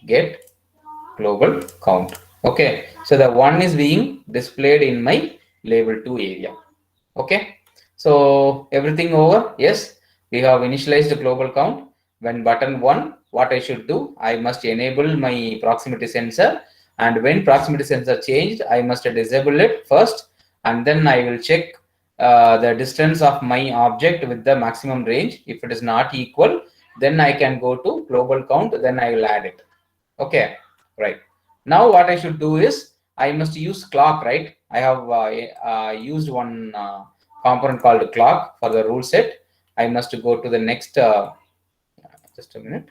get global count. Okay, so the 1 is being displayed in my label 2 area. Okay, so everything over. Yes, we have initialized the global count. When button 1, what I should do, I must enable my proximity sensor, and when proximity sensor changed, I must disable it first, and then I will check the distance of my object with the maximum range. If it is not equal, then I can go to global count, then I will add it. Okay, right. Now what I should do is I must use clock, right? I have used one component called clock for the rule set. I must go to the next, just a minute.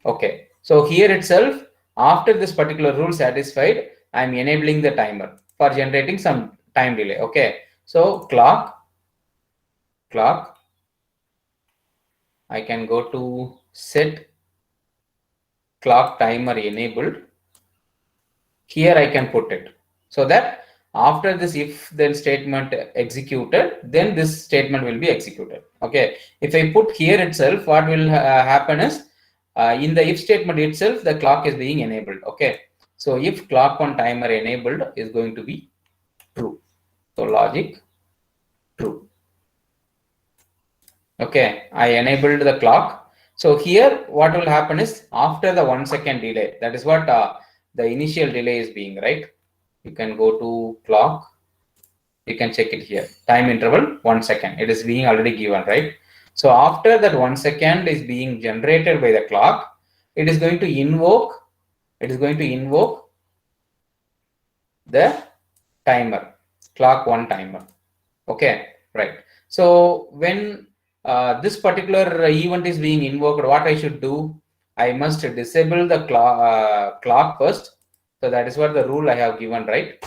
Okay, so here itself, after this particular rule satisfied, I'm enabling the timer for generating some time delay. Okay, so clock, I can go to set clock timer enabled. Here I can put it so that after this if then statement executed, then this statement will be executed. Okay, if I put here itself, what will happen is in the if statement itself, the clock is being enabled. Okay, so if clock on timer enabled is going to be true. So logic true. Okay, I enabled the clock. So here what will happen is after the 1 second delay, that is what the initial delay is being, right? You can go to clock, you can check it here, time interval 1 second, it is being already given, right? So after that 1 second is being generated by the clock, it is going to invoke the timer, clock 1 timer. Okay, right. So when this particular event is being invoked, what I should do? I must disable the clock first. So that is what the rule I have given, right?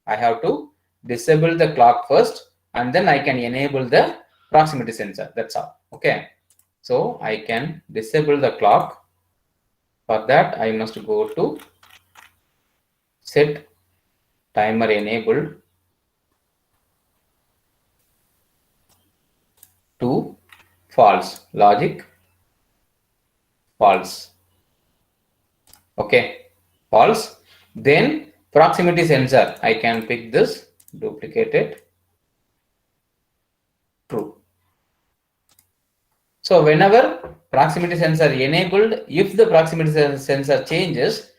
I have to disable the clock first, and then I can enable the proximity sensor. That's all. Okay. So I can disable the clock. For that, I must go to set timer enabled to false, logic false. Okay, false. Then proximity sensor, I can pick this, duplicate it, true. So whenever proximity sensor enabled, if the proximity sensor changes,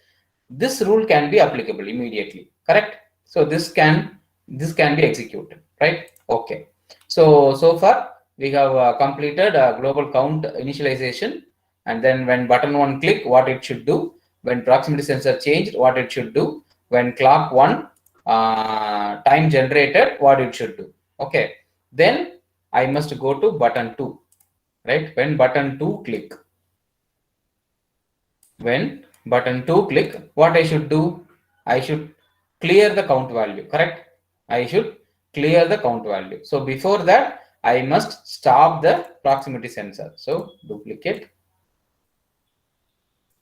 this rule can be applicable immediately, correct? So this can be executed, right? Okay. So far we have completed global count initialization, and then when button 1 click, what it should do, when proximity sensor changed, what it should do, when clock 1 time generated, what it should do. Okay, then I must go to button 2, right? When button 2 click, what I should do, I should clear the count value, correct? I should clear the count value. So before that, I must stop the proximity sensor. So duplicate,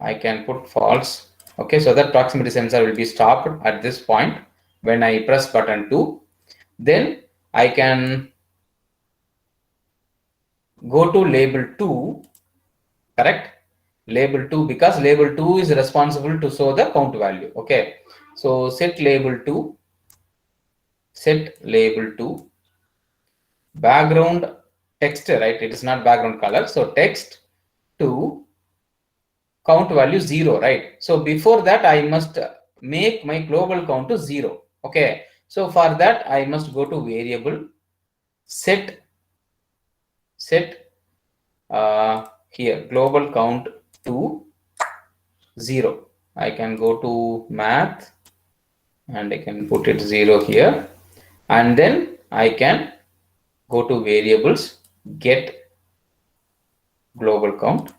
I can put false. Okay, so that proximity sensor will be stopped at this point when I press button 2. Then I can go to label 2, correct? Label 2, because label 2 is responsible to show the count value. Okay, so set label 2, background text, right? It is not background color, so text to count value 0, right? So before that, I must make my global count to 0. Okay, so for that I must go to variable set here global count to 0. I can go to math and I can put it 0 here, and then I can go to variables, get global count.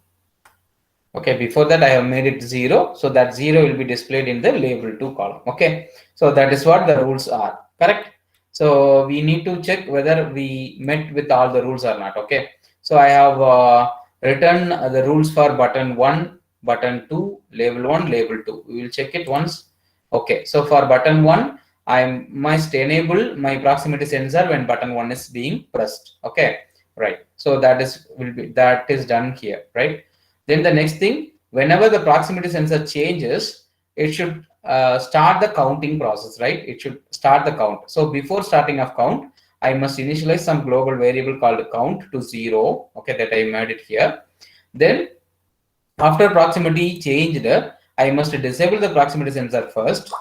Okay, before that I have made it 0, so that 0 will be displayed in the label 2 column. Okay, so that is what the rules are, correct? So we need to check whether we met with all the rules or not. Okay, so I have written the rules for button 1, button 2, label 1, label 2. We will check it once. Okay, so for button 1, I must enable my proximity sensor when button 1 is being pressed. Okay, right. So that is done here, right? Then the next thing, whenever the proximity sensor changes, it should start the counting process, right? It should start the count. So before starting of count, I must initialize some global variable called count to 0. Okay, that I made it here. Then after proximity changed, I must disable the proximity sensor first.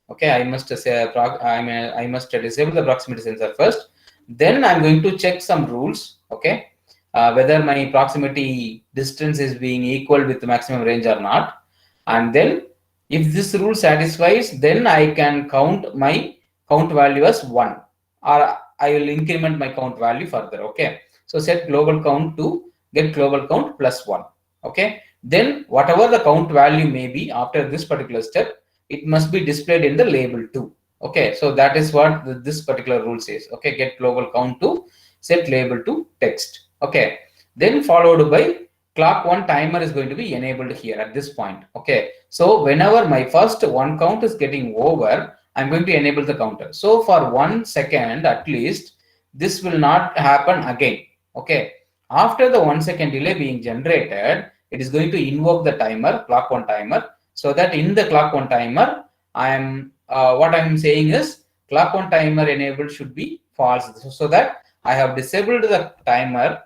Okay, I must say I must disable the proximity sensor first. Then I'm going to check some rules. Okay, whether my proximity distance is being equal with the maximum range or not. And then if this rule satisfies, then I can count my count value as 1, or I will increment my count value further. Okay, so set global count to get global count plus 1. Okay, then whatever the count value may be after this particular step, it must be displayed in the label 2. Okay, so that is what this particular rule says. Okay, get global count to set label to text. Okay, then followed by clock 1 timer is going to be enabled here at this point. Okay, so whenever my first one count is getting over, I'm going to enable the counter. So for 1 second at least, this will not happen again. Okay, after the 1 second delay being generated, it is going to invoke the timer, clock 1 timer, so that in the clock 1 timer, what I'm saying is clock 1 timer enabled should be false, so that I have disabled the timer.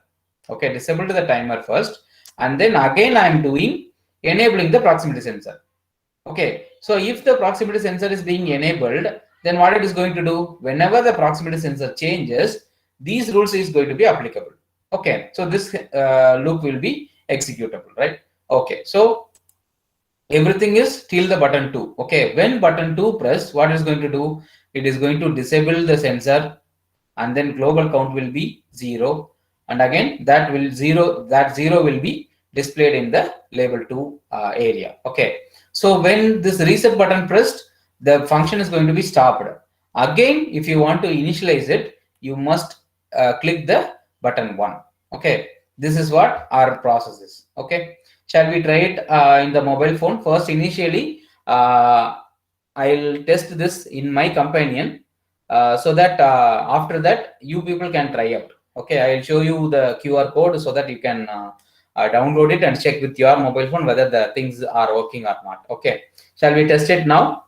Okay, disabled the timer first, and then again I am doing enabling the proximity sensor. Okay, so if the proximity sensor is being enabled, then what it is going to do, whenever the proximity sensor changes, these rules is going to be applicable. Okay, so this loop will be executable, right? Okay, so everything is till the button 2. Okay, when button 2 press, what is going to do, it is going to disable the sensor, and then global count will be 0, and again that 0 will be displayed in the label 2 area. Okay, so when this reset button pressed, the function is going to be stopped. Again, if you want to initialize it, you must click the button 1. Okay, this is what our process is. Okay, shall we try it in the mobile phone first? Initially, I'll test this in my companion, so that after that you people can try out. Okay, I'll show you the QR code so that you can download it and check with your mobile phone whether the things are working or not. Okay, shall we test it now?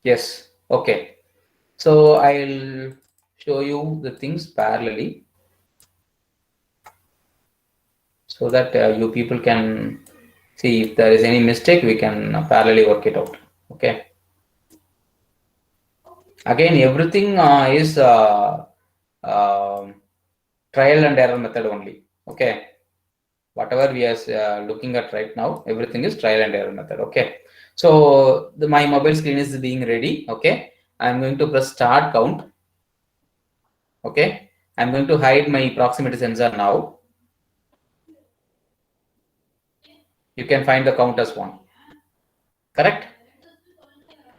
Yes. Okay, so I'll show you the things parallelly so that you people can see if there is any mistake, we can parallelly work it out. Okay, again everything is trial and error method only. Okay, whatever we are looking at right now, everything is trial and error method. Okay, so my mobile screen is being ready. Okay, I'm going to press start count. Okay, I'm going to hide my proximity sensor now. You can find the count as 1. Correct?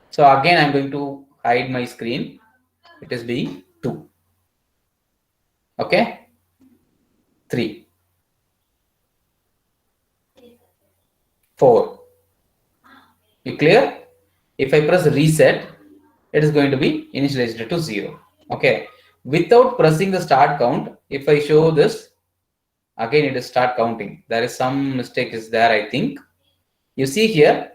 So again, I'm going to hide my screen. It is being 2. Okay, 3, 4. You clear? If I press reset, it is going to be initialized to 0. Okay, without pressing the start count, if I show this, again it is start counting. There is some mistake is there, I think. You see here,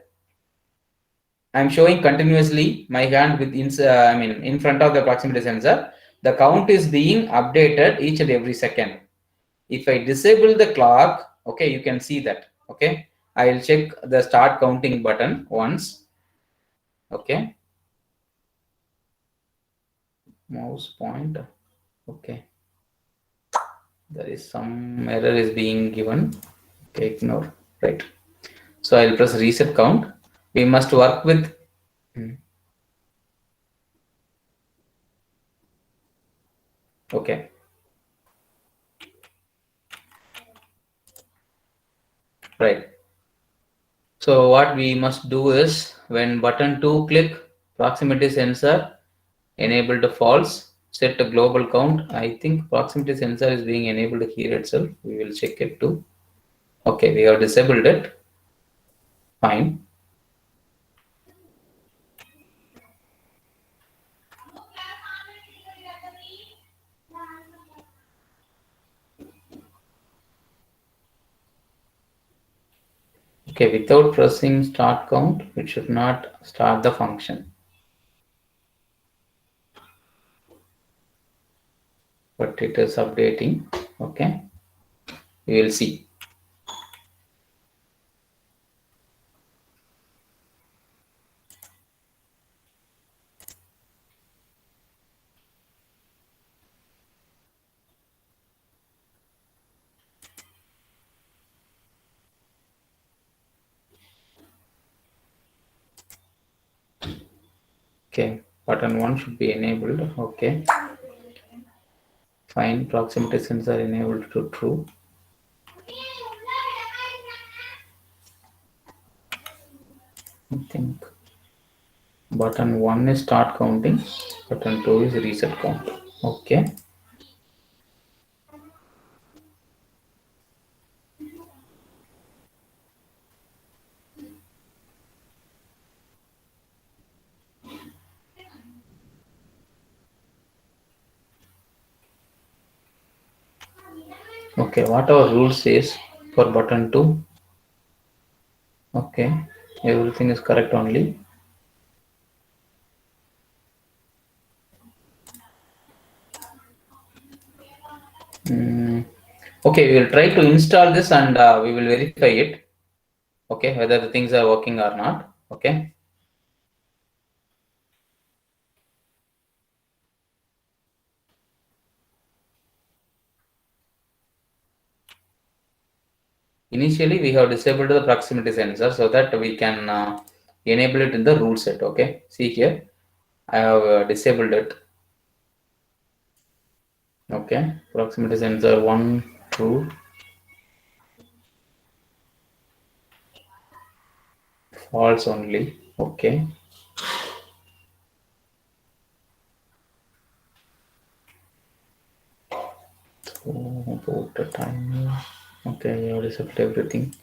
I'm showing continuously my hand with in front of the proximity sensor. The count is being updated each and every second. If I disable the clock, okay, you can see that. Okay, I'll check the start counting button once. Okay, mouse point. Okay, there is some error is being given. Okay, ignore. Right. So I'll press reset count. We must work with. Okay. Right. So what we must do is when button 2 click, proximity sensor enabled to false, set a global count. I think proximity sensor is being enabled here itself. We will check it too. Okay, we have disabled it. Fine. Okay, without pressing start count, it should not start the function. But it is updating. Okay, we will see. Okay, button 1 should be enabled. Okay, fine. Proximity sensor enabled to true. I think button 1 is start counting, button 2 is reset count. Okay. Okay, what our rule says for button 2? Okay, everything is correct only. Okay, we will try to install this and we will verify it. Okay, whether the things are working or not. Okay. Initially, we have disabled the proximity sensor so that we can enable it in the rule set. Okay, see here, I have disabled it. Okay, proximity sensor 1, 2, false only. Okay. So about the time. Okay, you have disabled everything.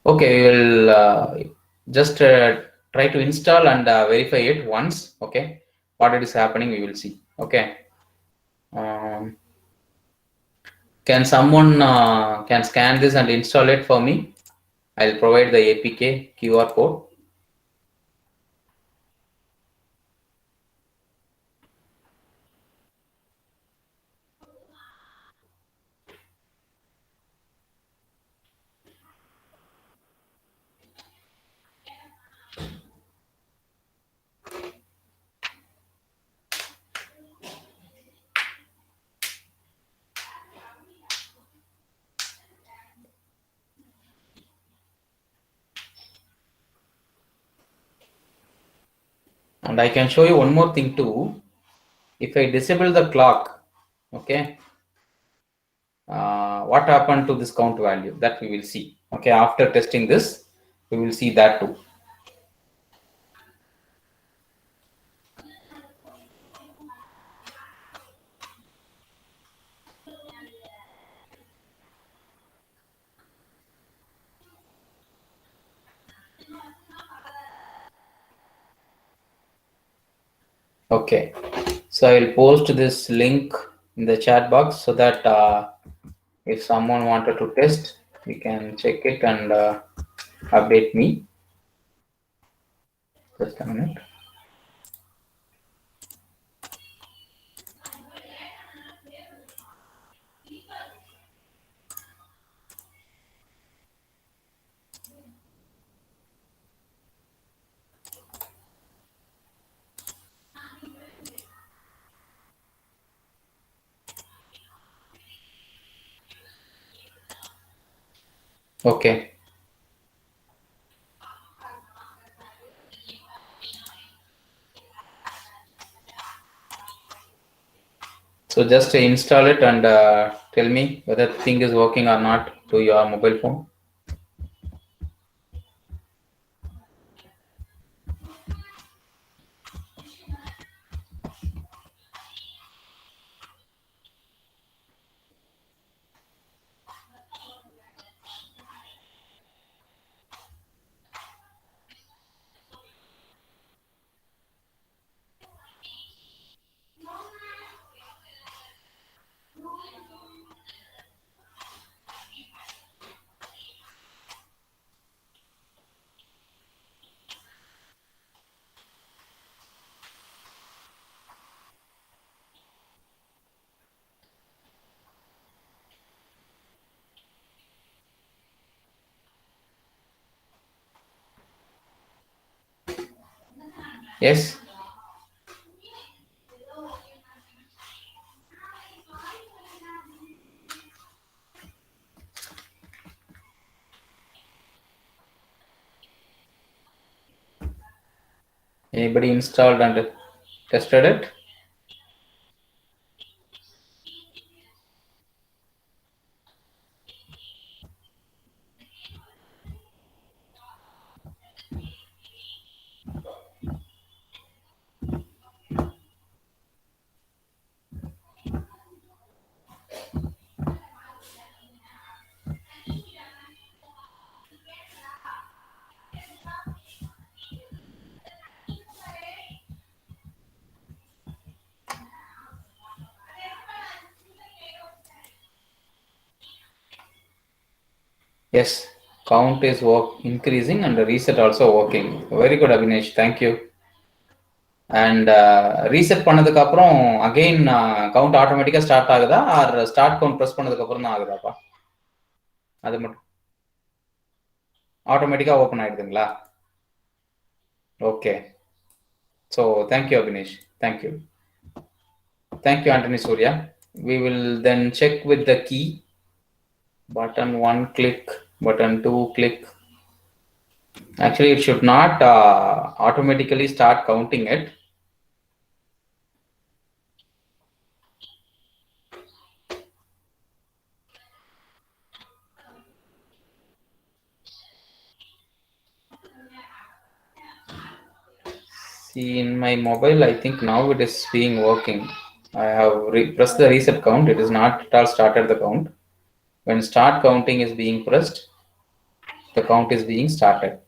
Okay, we will just try to install and verify it once. Okay, what it is happening, we will see. Okay. Um, can someone can scan this and install it for me? I'll provide the APK QR code. And I can show you one more thing too. If I disable the clock, okay, what happened to this count value? That we will see. Okay, after testing this, we will see that too. Okay, so I will post this link in the chat box so that if someone wanted to test, we can check it and update me. Just a minute. Okay. So just install it and tell me whether the thing is working or not to your mobile phone. Yes. Anybody installed and tested it? Yes, count is increasing and the reset also working. Very good, Abhinesh. Thank you. And reset பண்ணதுக்கு அப்புறம் again count automatically start ஆகுதா or start count press பண்ணதுக்கு அப்புறம் தான் ஆகுதாப்பா? அது மட்டும் ஆட்டோமேட்டிக்கா open ஆயிடுதுங்களா? Okay. So thank you, Abhinesh. Thank you. Thank you, Anthony Surya. We will then check with the key. Button 1 click, button 2 click. Actually, it should not automatically start counting it. See, in my mobile, I think now it is being working. I have pressed the reset count. It is not at all started the count. When start counting is being pressed, the count is being started.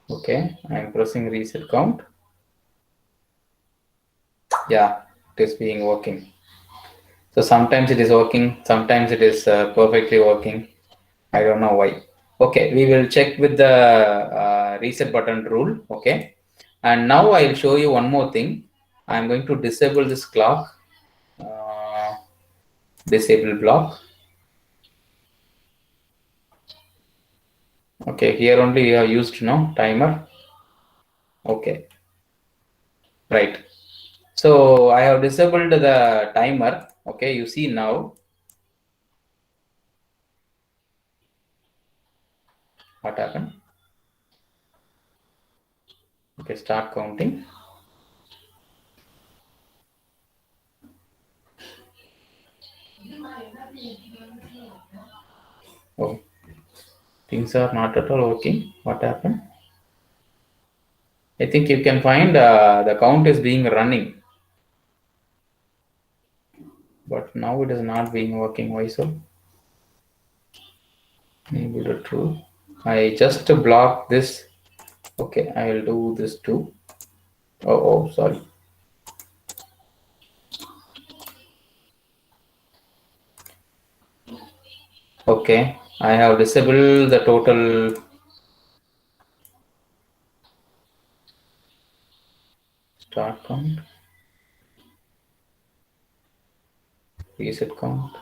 Okay, I am pressing reset count. Yeah, it is being working. So sometimes it is working, sometimes it is perfectly working. I don't know why. Okay, we will check with the reset button rule. Okay, and now I will show you one more thing. I am going to disable this clock. Disable block. Okay, here only we have used timer. Okay, right. So I have disabled the timer. Okay, you see now. What happened? Okay, start counting. Oh, things are not at all working. What happened? I think you can find the count is being running, but now it is not being working. Why so? Maybe the true. I just block this. Okay, I will do this too. Oh, sorry. Okay, I have disabled the total. Start count. Reset count.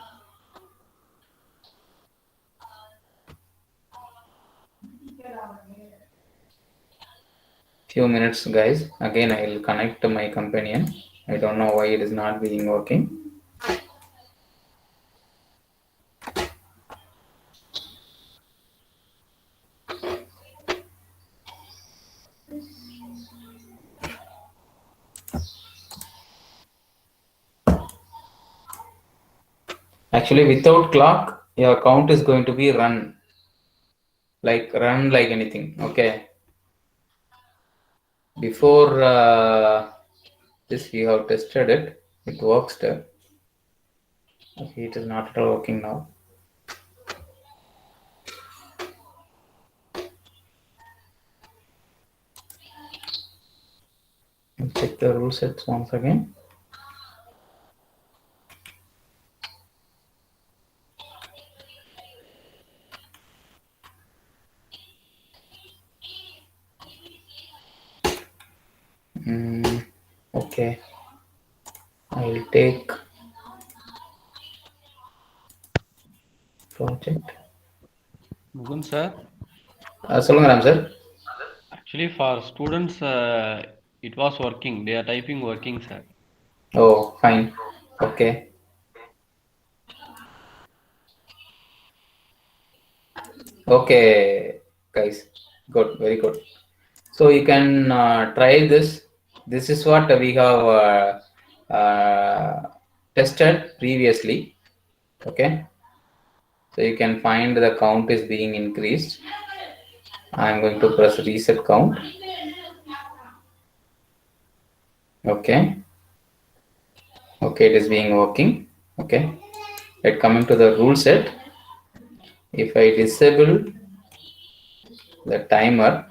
Few minutes, guys. Again, I will connect to my companion. I don't know why it is not being working. Actually, without clock, your count is going to be run like anything. Okay. Before this, we have tested it. It works there. Okay, it is not at all working now. Check the rule sets once again. Okay, I will take project. Mugun sir. சொல்லுங்க Ram sir. Actually, for students, It was working. They are typing working, sir. Oh, fine. Okay. Okay, guys. Good. Very good. So you can try this. This is what we have tested previously. Okay. So you can find the count is being increased. I'm going to press reset count. Okay. Okay, it is being working. Okay. Right, coming to the rule set. If I disable the timer,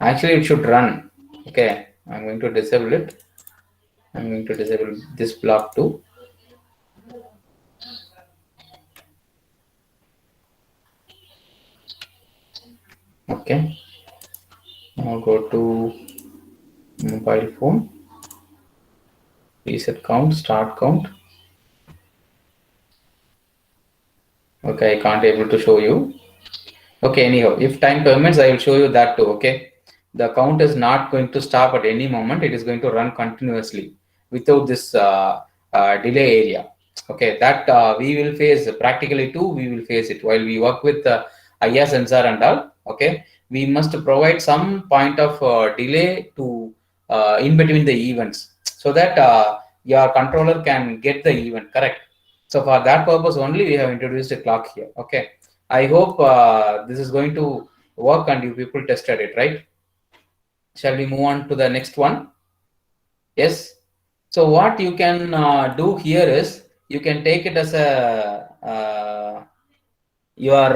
actually it should run. Okay. I'm going to disable it. I'm going to disable this block too. Okay. Now go to mobile phone, reset count, start count. Okay, I can't able to show you. Okay, anyhow, if time permits, I will show you that too. Okay, the count is not going to stop at any moment. It is going to run continuously without this delay area. Okay, that we will face practically too. We will face it while we work with IR sensor and all. Okay, we must provide some point of delay to in between the events so that your controller can get the event correct. So for that purpose only, we have introduced a clock here. Okay. I hope this is going to work and you people tested it, right? Shall we move on to the next one? Yes. So what you can do here is you can take it as a your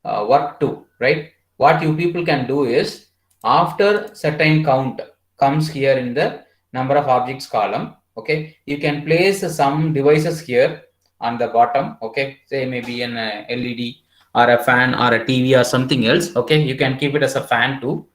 work too, right? What you people can do is after certain count comes here in the number of objects column. Okay, you can place some devices here on the bottom. Okay, say maybe an LED or a fan or a TV or something else. Okay, you can keep it as a fan too,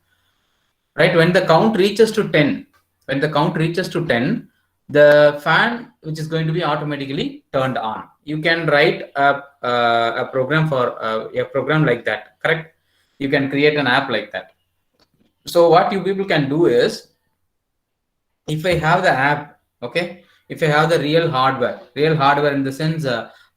right? When the count reaches to 10, when the count reaches to 10, the fan which is going to be automatically turned on. You can write a program for a program like that, correct? You can create an app like that. So what you people can do is, if I have the app, okay, if I have the real hardware in the sense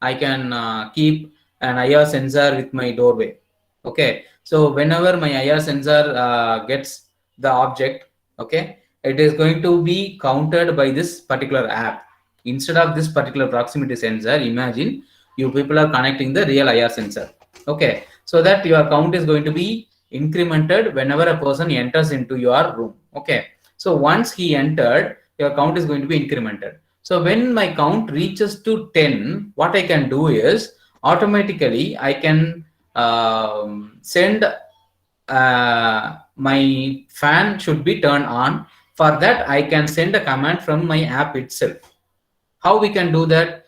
I can keep an IR sensor with my doorway. Okay, so whenever my IR sensor gets the object, okay, it is going to be counted by this particular app. Instead of this particular proximity sensor, imagine you people are connecting the real IR sensor. Okay, so that your count is going to be incremented whenever a person enters into your room. Okay, so once he entered, your count is going to be incremented. So when my count reaches to 10, what I can do is automatically I can send my fan should be turned on. For that, I can send a command from my app itself. How we can do that?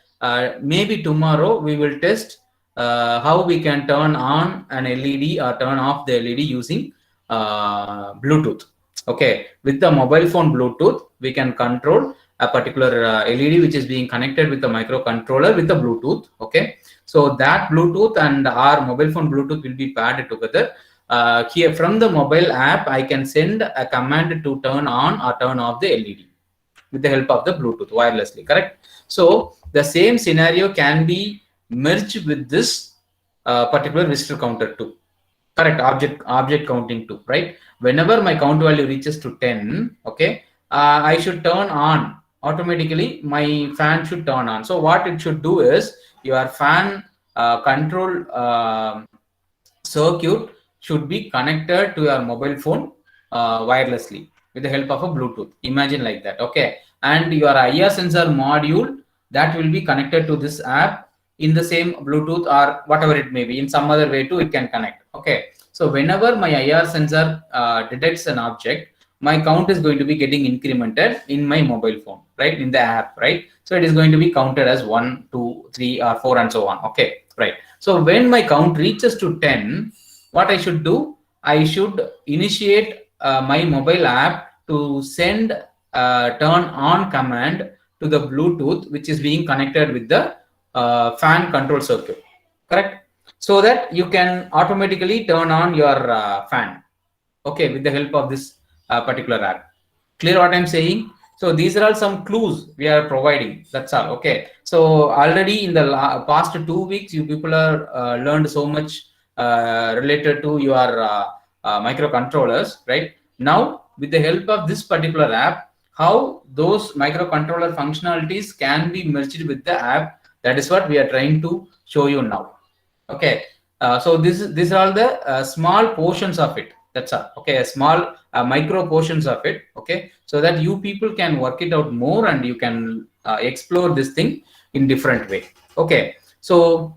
Maybe tomorrow we will test how we can turn on an LED or turn off the LED using Bluetooth. Okay, with the mobile phone Bluetooth, we can control a particular LED which is being connected with the microcontroller with the Bluetooth. Okay, so that Bluetooth and our mobile phone Bluetooth will be paired together. Here from the mobile app, I can send a command to turn on or turn off the LED with the help of the Bluetooth wirelessly, correct? So the same scenario can be merged with this particular visitor counter too. Correct, object counting too, right? Whenever my count value reaches to 10, okay, I should turn on automatically. My fan should turn on. So what it should do is your fan control circuit should be connected to your mobile phone wirelessly with the help of a Bluetooth. Imagine like that, okay? And your IR sensor module that will be connected to this app in the same Bluetooth or whatever it may be, in some other way too, it can connect. Okay, so whenever my IR sensor detects an object, my count is going to be getting incremented in my mobile phone, right? In the app, right? So it is going to be counted as 1, 2, 3, or 4, and so on. Okay, right. So when my count reaches to 10, what I should do? I should initiate my mobile app to send turn on command to the Bluetooth, which is being connected with the fan control circuit, correct? So that you can automatically turn on your fan, okay, with the help of this particular app. Clear what I'm saying? So these are all some clues we are providing. That's all. Okay. So already in the past 2 weeks, you people are learned so much related to your microcontrollers, right? Now, with the help of this particular app, how those microcontroller functionalities can be merged with the app. That is what we are trying to show you now. Okay. So these are all the small portions of it. That's all. Okay, a small micro portions of it. Okay, so that you people can work it out more and you can explore this thing in different way. Okay, so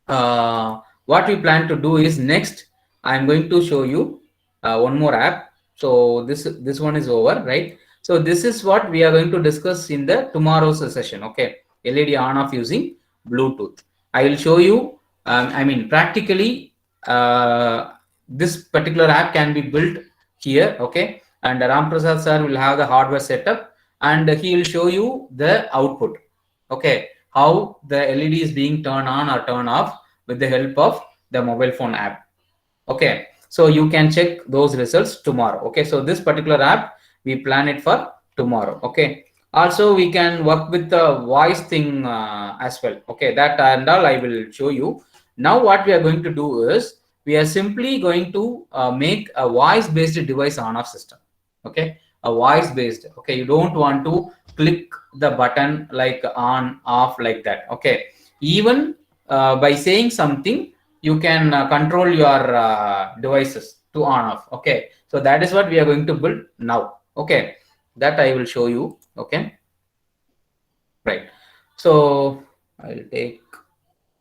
what we plan to do is next I'm going to show you one more app. So this one is over, right? So this is what we are going to discuss in the tomorrow's session. Okay, LED on off using Bluetooth. I will show you I mean practically this particular app can be built here. Okay, and Ram Prasad sir will have the hardware setup and he will show you the output. Okay, how the LED is being turned on or turned off with the help of the mobile phone app. Okay, so you can check those results tomorrow. Okay, so this particular app we plan it for tomorrow. Okay, also we can work with the voice thing as well. Okay, that and all I will show you. Now what we are going to do is we are simply going to make a voice based device on off system. Okay, a voice based. Okay, you don't want to click the button like on off like that. Okay, even by saying something you can control your devices to on off. Okay, so that is what we are going to build now. Okay, that I will show you. Okay, right. So I'll take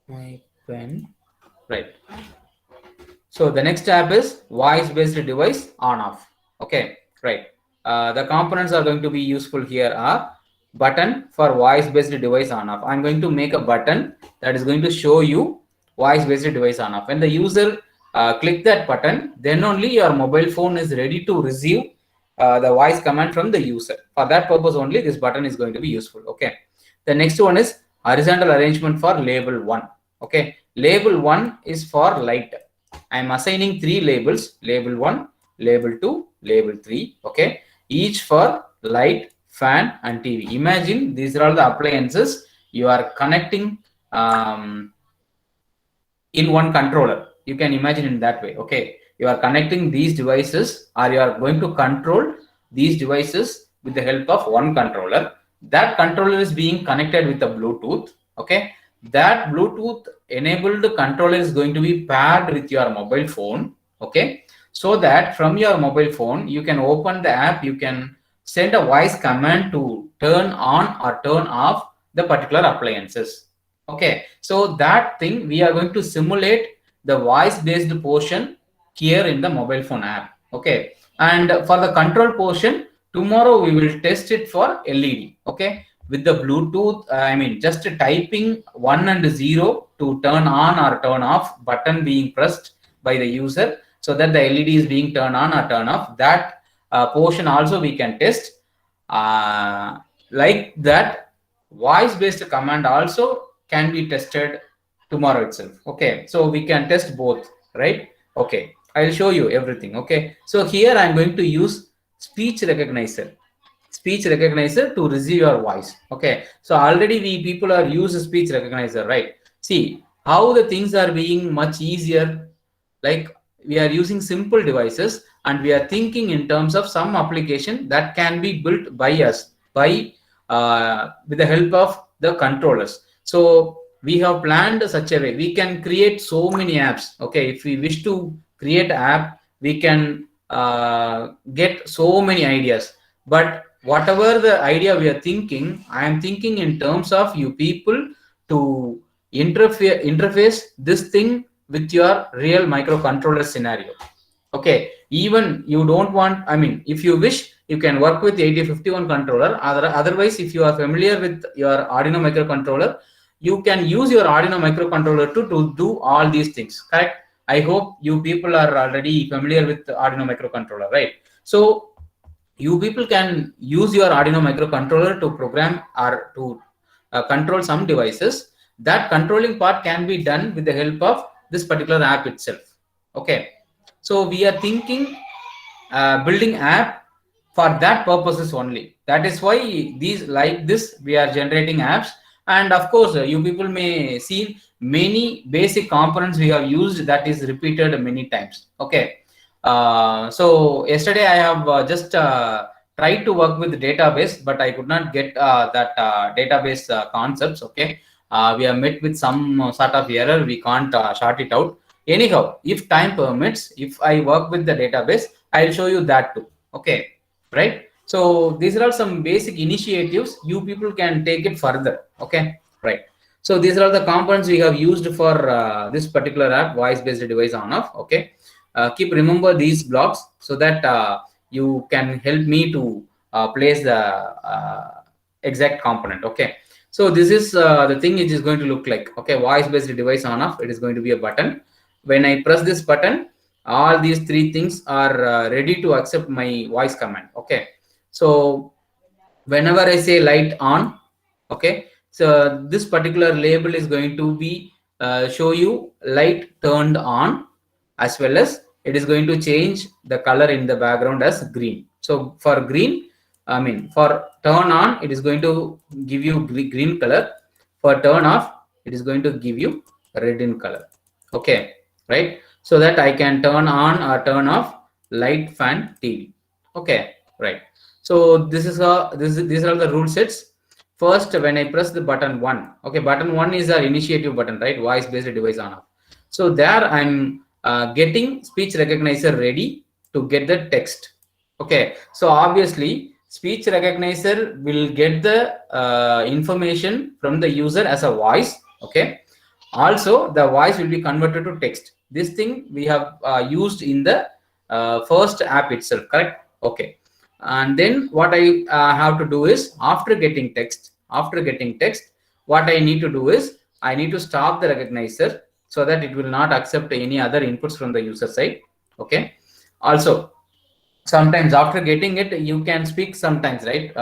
my pen. Right. So the next tab is voice based device on off. Okay, right. The components are going to be useful here are button for voice based device on off. I'm going to make a button that is going to show you voice based device on off. When the user click that button, then only your mobile phone is ready to receive the voice command from the user. For that purpose only this button is going to be useful. Okay, the next one is horizontal arrangement for label 1. Okay, label 1 is for light. I'm assigning 3 labels: label 1, label 2, label 3. Okay, each for light, fan and TV. Imagine these are all the appliances you are connecting in one controller. You can imagine in that way. Okay, you are connecting these devices or you are going to control these devices with the help of one controller. That controller is being connected with the Bluetooth. Okay, that Bluetooth enabled controller is going to be paired with your mobile phone. Okay, so that from your mobile phone you can open the app, you can send a voice command to turn on or turn off the particular appliances. Okay, so that thing we are going to simulate the voice based portion here in the mobile phone app. Okay, and for the control portion tomorrow we will test it for LED. Okay, with the Bluetooth I mean just typing 1 and 0 to turn on or turn off button being pressed by the user, so that the LED is being turned on or turn off. That portion also we can test. Like that voice based command also can be tested tomorrow itself. Okay, so we can test both, right? Okay, I'll show you everything. Okay, so here I'm going to use speech recognizer to receive your voice. Okay, so already we people are used speech recognizer, right? See how the things are being much easier. Like we are using simple devices and we are thinking in terms of some application that can be built by us by with the help of the controllers. So we have planned such a way we can create so many apps. Okay, if we wish to create an app we can get so many ideas, but whatever the idea we are thinking, I am thinking in terms of you people to interface this thing with your real microcontroller scenario. Okay, even you don't want, I mean if you wish you can work with 8051 controller. Otherwise if you are familiar with your Arduino microcontroller, you can use your Arduino microcontroller to do all these things. Correct? I hope you people are already familiar with Arduino microcontroller, right? So you people can use your Arduino microcontroller to program or to control some devices. That controlling part can be done with the help of this particular app itself. Okay, so we are thinking building app for that purposes only. That is why these like this we are generating apps. And of course, you people may see many basic components we have used that is repeated many times. Okay. So yesterday I have just tried to work with the database, but I could not get that database concepts. Okay. We have met with some sort of error. We can't sort it out. Anyhow, if time permits, if I work with the database, I'll show you that too. Okay. Right. So these are all some basic initiatives. You people can take it further. Okay. Right. So these are all the components we have used for this particular app, voice-based device on off. Okay. Keep remember these blocks so that you can help me to place the exact component. Okay. So this is the thing it is going to look like. Okay. Voice-based device on off. It is going to be a button. When I press this button, all these three things are ready to accept my voice command. Okay. So whenever I say light on, okay, so this particular label is going to be show you light turned on, as well as it is going to change the color in the background as green. So for green, I mean for turn on, it is going to give you green color. For turn off, it is going to give you red in color. Okay, right? So that I can turn on or turn off light, fan, TV. Okay, right. So this is these are the rule sets. First, when I press the button 1, okay, button 1 is our initiative button, right? Voice based device on off. So there I'm getting speech recognizer ready to get the text. Okay, so obviously speech recognizer will get the information from the user as a voice. Okay, also the voice will be converted to text. This thing we have used in the first app itself, correct? Okay. And then what I have to do is after getting text, what I need to do is I need to stop the recognizer so that it will not accept any other inputs from the user side. Okay. Also, sometimes after getting it, you can speak sometimes, right,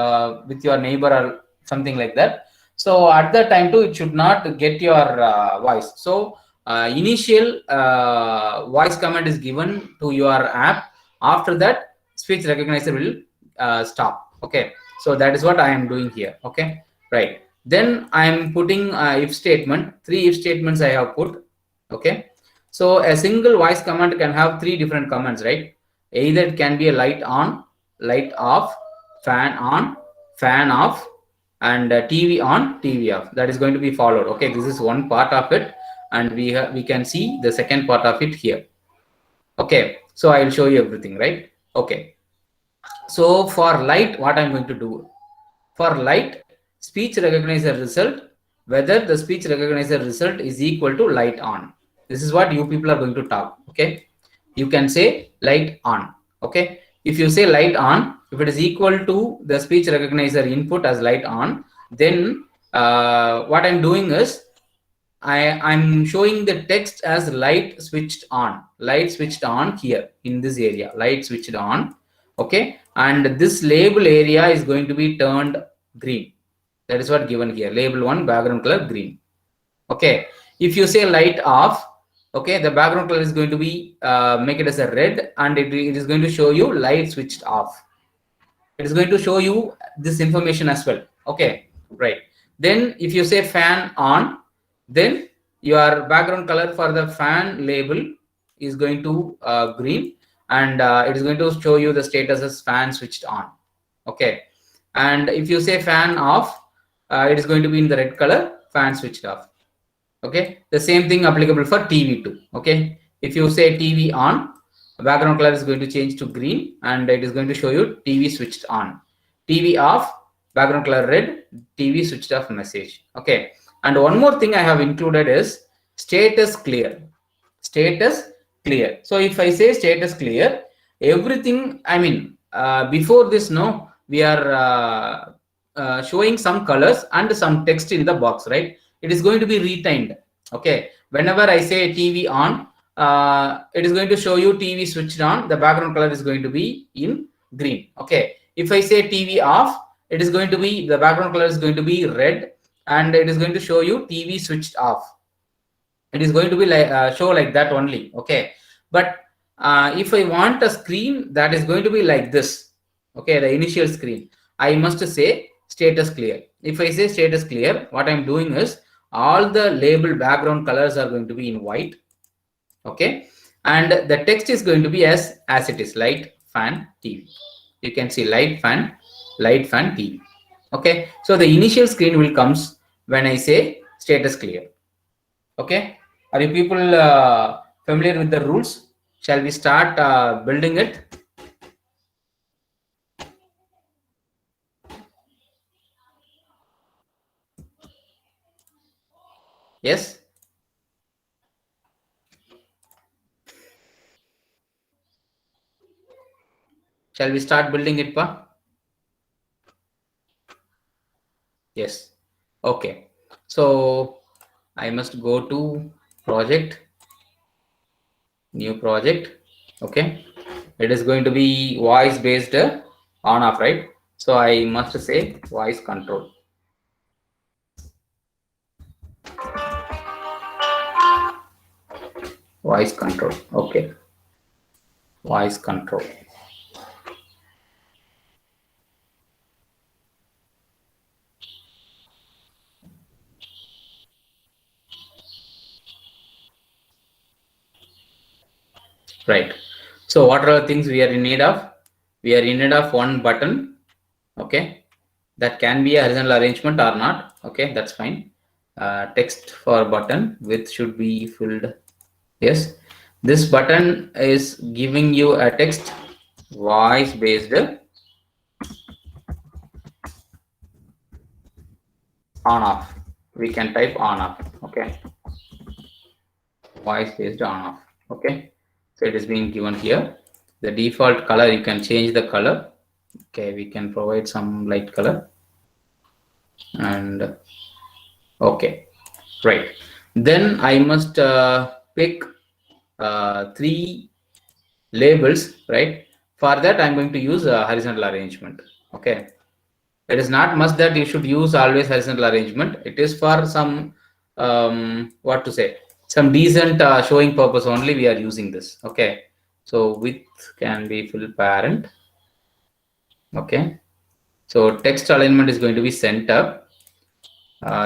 with your neighbor or something like that. So at that time too, it should not get your voice. So initial voice command is given to your app. After that, speech recognizer will stop. Okay, so that is what I am doing here. Okay, right. Then I am putting if statement. 3 if statements I have put. Okay, so a single voice command can have 3 different commands, right? Either it can be a light on, light off, fan on, fan off, and TV on, TV off. That is going to be followed. Okay, this is one part of it, and we can see the second part of it here. Okay, so I will show you everything, right? Okay. So for light, what I'm going to do? For light, speech recognizer result, whether the speech recognizer result is equal to light on. This is what you people are going to talk. Okay, you can say light on. Okay, if you say light on, if it is equal to the speech recognizer input as light on, then what I'm doing is I'm showing the text as light switched on here in this area, light switched on. Okay, and this label area is going to be turned green. That is what given here, label 1 background color green. Okay, if you say light off, okay, the background color is going to be make it as a red, and it is going to show you light switched off. It is going to show you this information as well. Okay, right. Then if you say fan on, then your background color for the fan label is going to green, and it is going to show you the status as fan switched on. Okay, and if you say fan off, it is going to be in the red color, fan switched off. Okay, the same thing applicable for TV too. Okay, if you say TV on, background color is going to change to green, and it is going to show you TV switched on. TV off, background color red, TV switched off message. Okay, and one more thing I have included is status clear. Status clear. So if I say status clear, everything, I mean, before this, no, we are showing some colors and some text in the box, right? It is going to be retained. Okay, whenever I say TV on, it is going to show you TV switched on. The background color is going to be in green. Okay, if I say TV off, it is going to be, the background color is going to be red, and it is going to show you TV switched off. It is going to be like show like that only. Okay, but if I want a screen that is going to be like this, okay, the initial screen, I must say status clear. If I say status clear, what I'm doing is all the label background colors are going to be in white, okay, and the text is going to be as it is, light fan TV. You can see light fan TV. Okay, so the initial screen will comes when I say status clear. Okay, are you people familiar with the rules? Shall we start building it? Yes. Shall we start building it, Pa? Yes. Okay. So I must go to project, new project. Okay. It is going to be voice based on off, right? So I must say voice control. Voice control. Okay. Voice control. Right. So what are the things we are in need of? We are in need of one button. Okay. That can be a horizontal arrangement or not. Okay, that's fine. Text for button width should be filled. Yes. This button is giving you a text voice based on off. We can type on off. Okay. Voice based on off. Okay. So it is being given here. The default color, you can change the color. Okay, we can provide some light color. And okay, right. Then I must pick 3 labels, right? For that, I'm going to use a horizontal arrangement. Okay. It is not must that you should use always horizontal arrangement. It is for some, what to say, some decent showing purpose only we are using this. Okay. So width can be full parent. Okay. So text alignment is going to be center.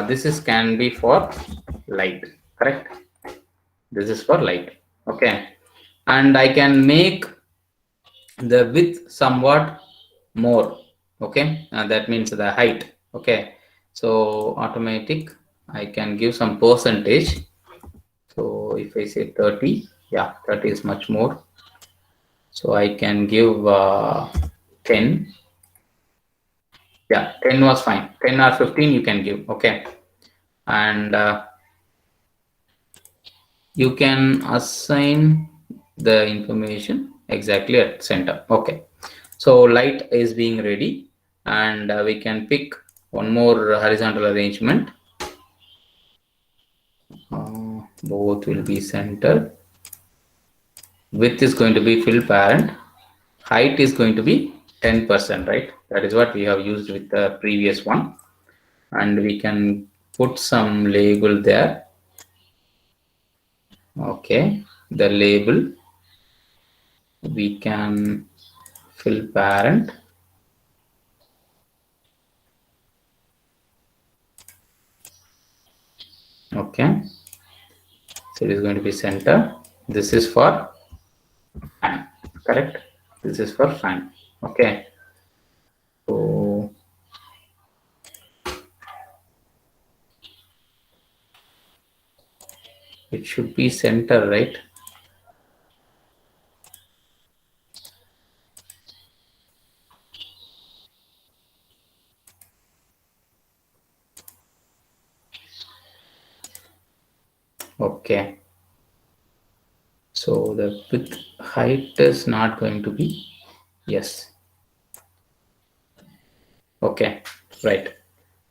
This is can be for light, correct? This is for light. Okay. And I can make the width somewhat more. Okay, that means the height. Okay, so automatic, I can give some percentage. So if I say 30, yeah, 30 is much more. So I can give 10. Yeah, 10 was fine. 10 or 15 you can give. Okay, and you can assign the information exactly at center. Okay, so light is being ready, and we can pick one more horizontal arrangement. Both will be center. Width is going to be fill parent. Height is going to be 10%, right? That is what we have used with the previous one. And we can put some label there. Okay, the label, we can fill parent. Okay, so it is going to be center. This is for fan, correct? This is for fan. Okay, so it should be center, right? Okay, so the width height is not going to be, yes. Okay, right.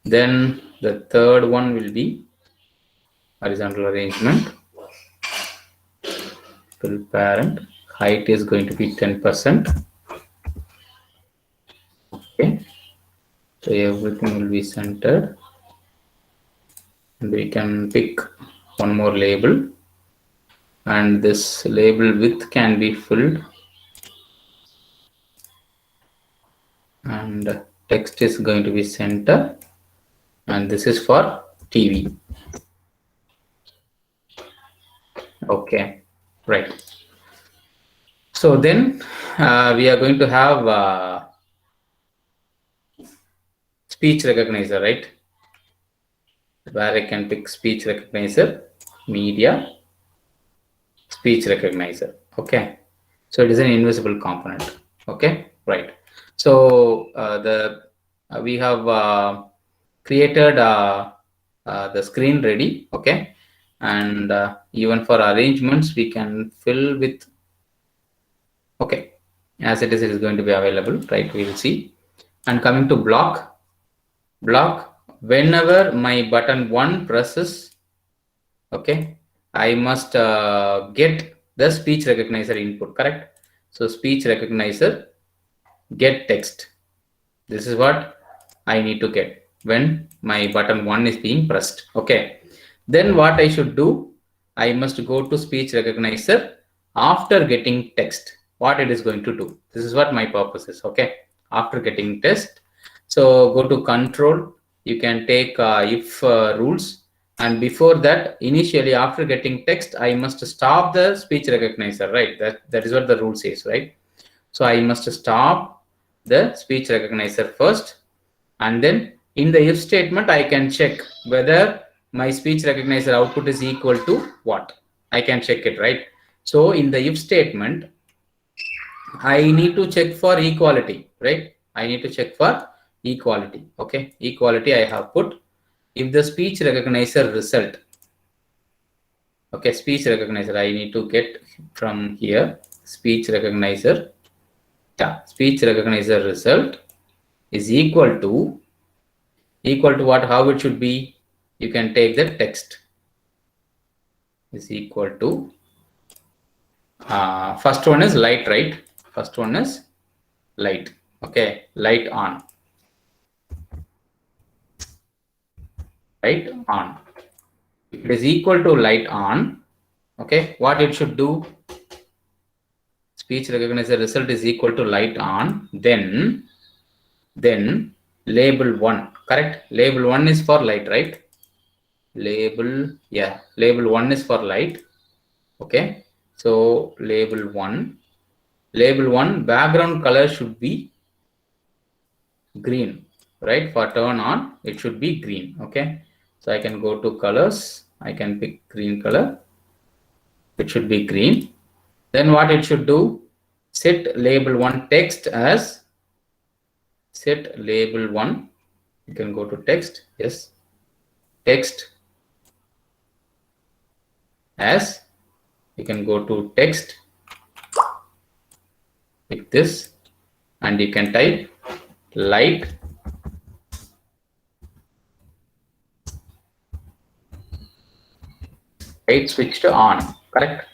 Then the third one will be horizontal arrangement. Fill parent, height is going to be 10%. Okay, so everything will be centered. And we can pick one more label. and this label width can be filled, and text is going to be center, and this is for TV. Okay, right. So then we are going to have speech recognizer, right? Where I can pick speech recognizer, media, speech recognizer. Okay, so it is an invisible component. Okay, right. So we have created the screen ready. Okay, and even for arrangements we can fill with. Okay, as it is going to be available, right? We will see. And coming to block, whenever my button 1 presses, okay, I must get the speech recognizer input, correct? So speech recognizer get text. This is what I need to get when my button 1 is being pressed. Okay, then what I should do, I must go to speech recognizer after getting text, what it is going to do. This is what my purpose is. Okay, after getting text, so go to control, you can take if rules, and before that, initially after getting text, I must stop the speech recognizer, right? That is what the rule says, right? So I must stop the speech recognizer first, and then in the if statement I can check whether my speech recognizer output is equal to what. I can check it, right? So in the if statement I need to check for equality, right? I need to check for equality. Okay, equality I have put. If the speech recognizer result, okay, speech recognizer I need to get from here, speech recognizer, yeah, speech recognizer result is equal to what, how it should be, you can take the text is equal to first one is light, right? First one is light. Okay, light on, light on. If it is equal to light on, okay, what it should do, speech recognizer result is equal to light on, then label 1, correct? Label 1 is for light, right? Label, yeah, label 1 is for light. Okay, so label 1 background color should be green, right? For turn on it should be green. Okay, so I can go to colors, I can pick green color, it should be green. Then what it should do, set label 1 text as, set label 1, you can go to text, yes, text as, you can go to text, pick this, and you can type light switched on, correct?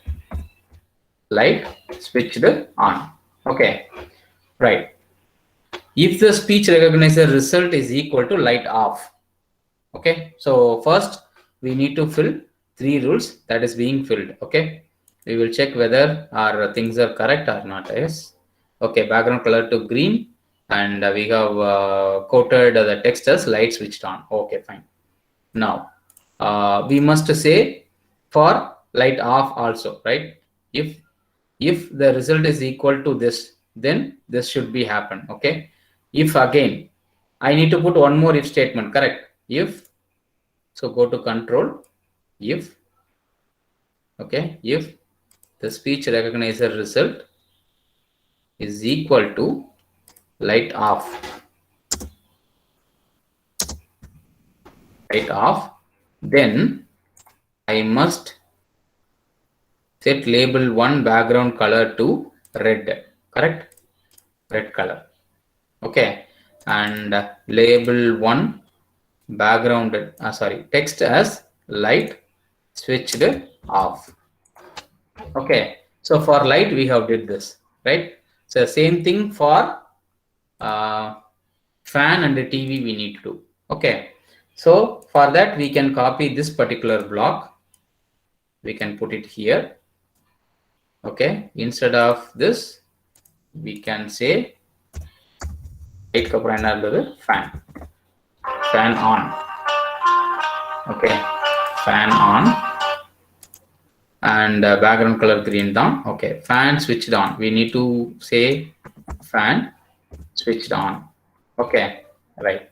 Light switched on. Okay, right. If the speech recognizer result is equal to light off, okay, so first we need to fill 3 rules that is being filled. Okay, we will check whether our things are correct or not. Yes, okay, background color to green, and we have quoted the text as light switched on. Okay, fine. Now we must say for light off also, right? If the result is equal to this, then this should be happen. Okay, if again I need to put one more if statement, correct? If, so go to control, if, okay, if the speech recognizer result is equal to light off, then I must set label 1 background color to red, correct? Red color. Okay, and label 1 background, text as light switched off. Okay, so for light we have did this, right? So same thing for fan and the TV we need to do. Okay, so for that we can copy this particular block, we can put it here, Okay, instead of this, we can say fan. Fan on. Okay, fan on. And background color green down. Okay, fan switched on. We need to say fan switched on. Okay, right.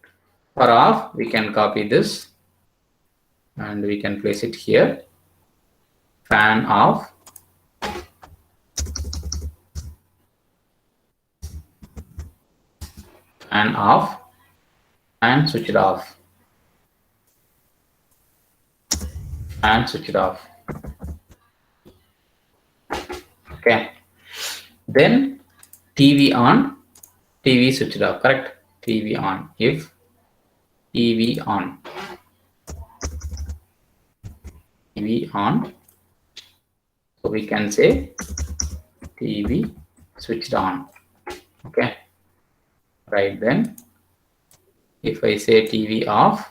For off, we can copy this and we can place it here. Fan off. Fan off and switch it off. And switch it off. Okay. Then TV on, TV switch it off. Correct. TV on. If TV on, TV on. So we can say TV switched on. Okay. Right then, if I say TV off,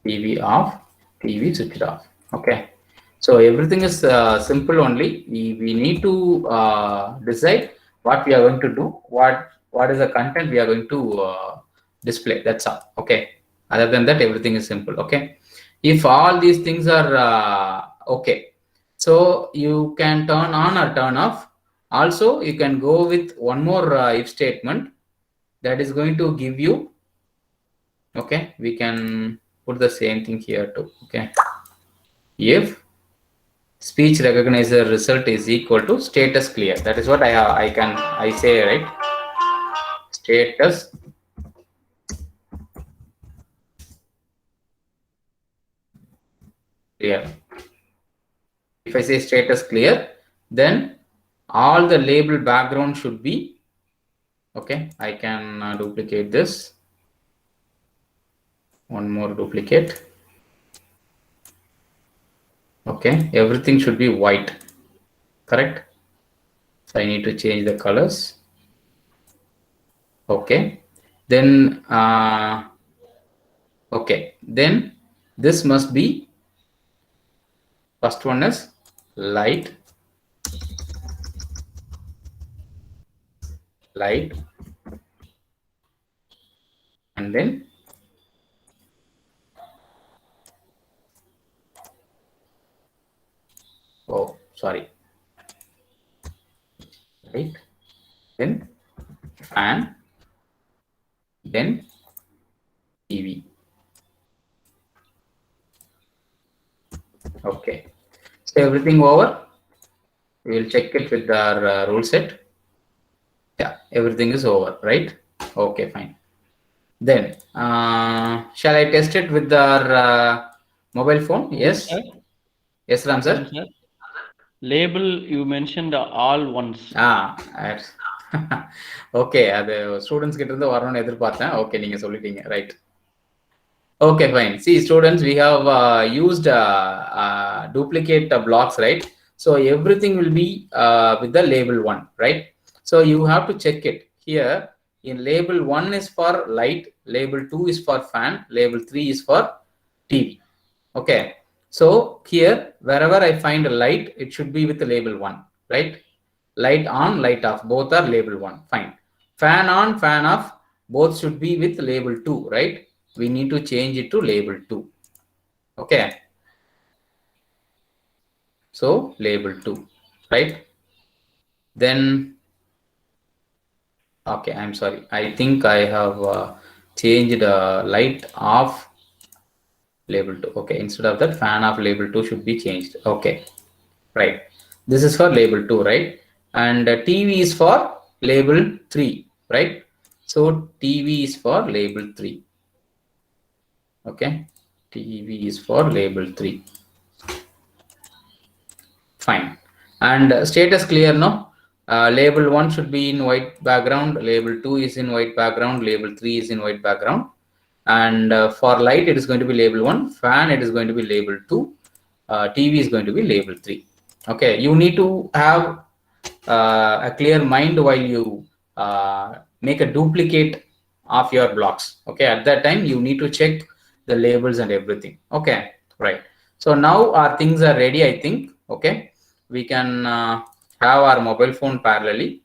TV off, TV switched off. Okay. So everything is simple only. We need to decide what we are going to do, what is the content we are going to display. That's all. Okay. Other than that, everything is simple. Okay. If all these things are okay, so you can turn on or turn off. Also, you can go with one more if statement that is going to give you. Okay, we can put the same thing here too. Okay, if speech recognizer result is equal to status clear. That is what I say, right? Status clear. If I say status clear, then all the label background should be okay. I can duplicate this. One more duplicate. Okay, everything should be white. Correct. So I need to change the colors. Okay, then okay, then this must be, first one is light, and then oh sorry, right, then fan, then TV. Okay, so everything over. We will check it with our rule set. Yeah, everything is over, right? Okay, fine. Then shall I test it with our mobile phone? Yes. Sir? Yes, Ram sir. Sir? Label you mentioned all ones. Okay, அது students கிட்ட இருந்து வரணும்னு எதிர்பார்த்தேன். Okay, நீங்க சொல்லிட்டீங்க, right. Okay, fine. See, students, we have used duplicate blocks, right? So everything will be with the label 1, right? So you have to check it here. In label 1 is for light, label 2 is for fan, label 3 is for TV. Okay. So here, wherever I find a light, it should be with the label 1, right? Light on, light off, both are label 1. Fine. Fan on, fan off, both should be with label 2, right? We need to change it to label 2. Okay. So label 2, right? Then, okay, I'm sorry. I think I have changed light off label 2. Okay, instead of that, fan off label 2 should be changed. Okay, right. This is for label 2, right? And TV is for label 3, right? So TV is for label 3. Okay, TV is for label 3. Fine. And status clear, no? Label 1 should be in white background, label 2 is in white background, label 3 is in white background. And for light, it is going to be label 1, fan, it is going to be label 2, TV is going to be label 3. Okay, you need to have a clear mind while you make a duplicate of your blocks. Okay, at that time you need to check the labels and everything. Okay, right. So now our things are ready, I think. Okay, we can have our mobile phone parallelly.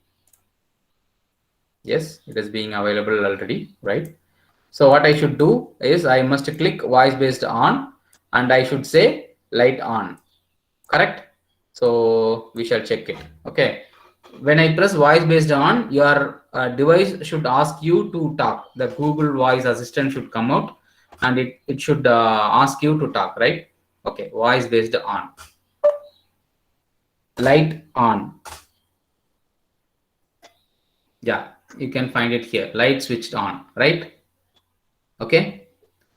Yes, it is being available already, right? So what I should do is I must click voice based on, and I should say light on, correct? So we shall check it. Okay, when I press voice based on, your device should ask you to talk. The Google voice assistant should come out, and it should ask you to talk, right? Okay, voice based on, light on. Yeah, you can find it here, light switched on, right? Okay,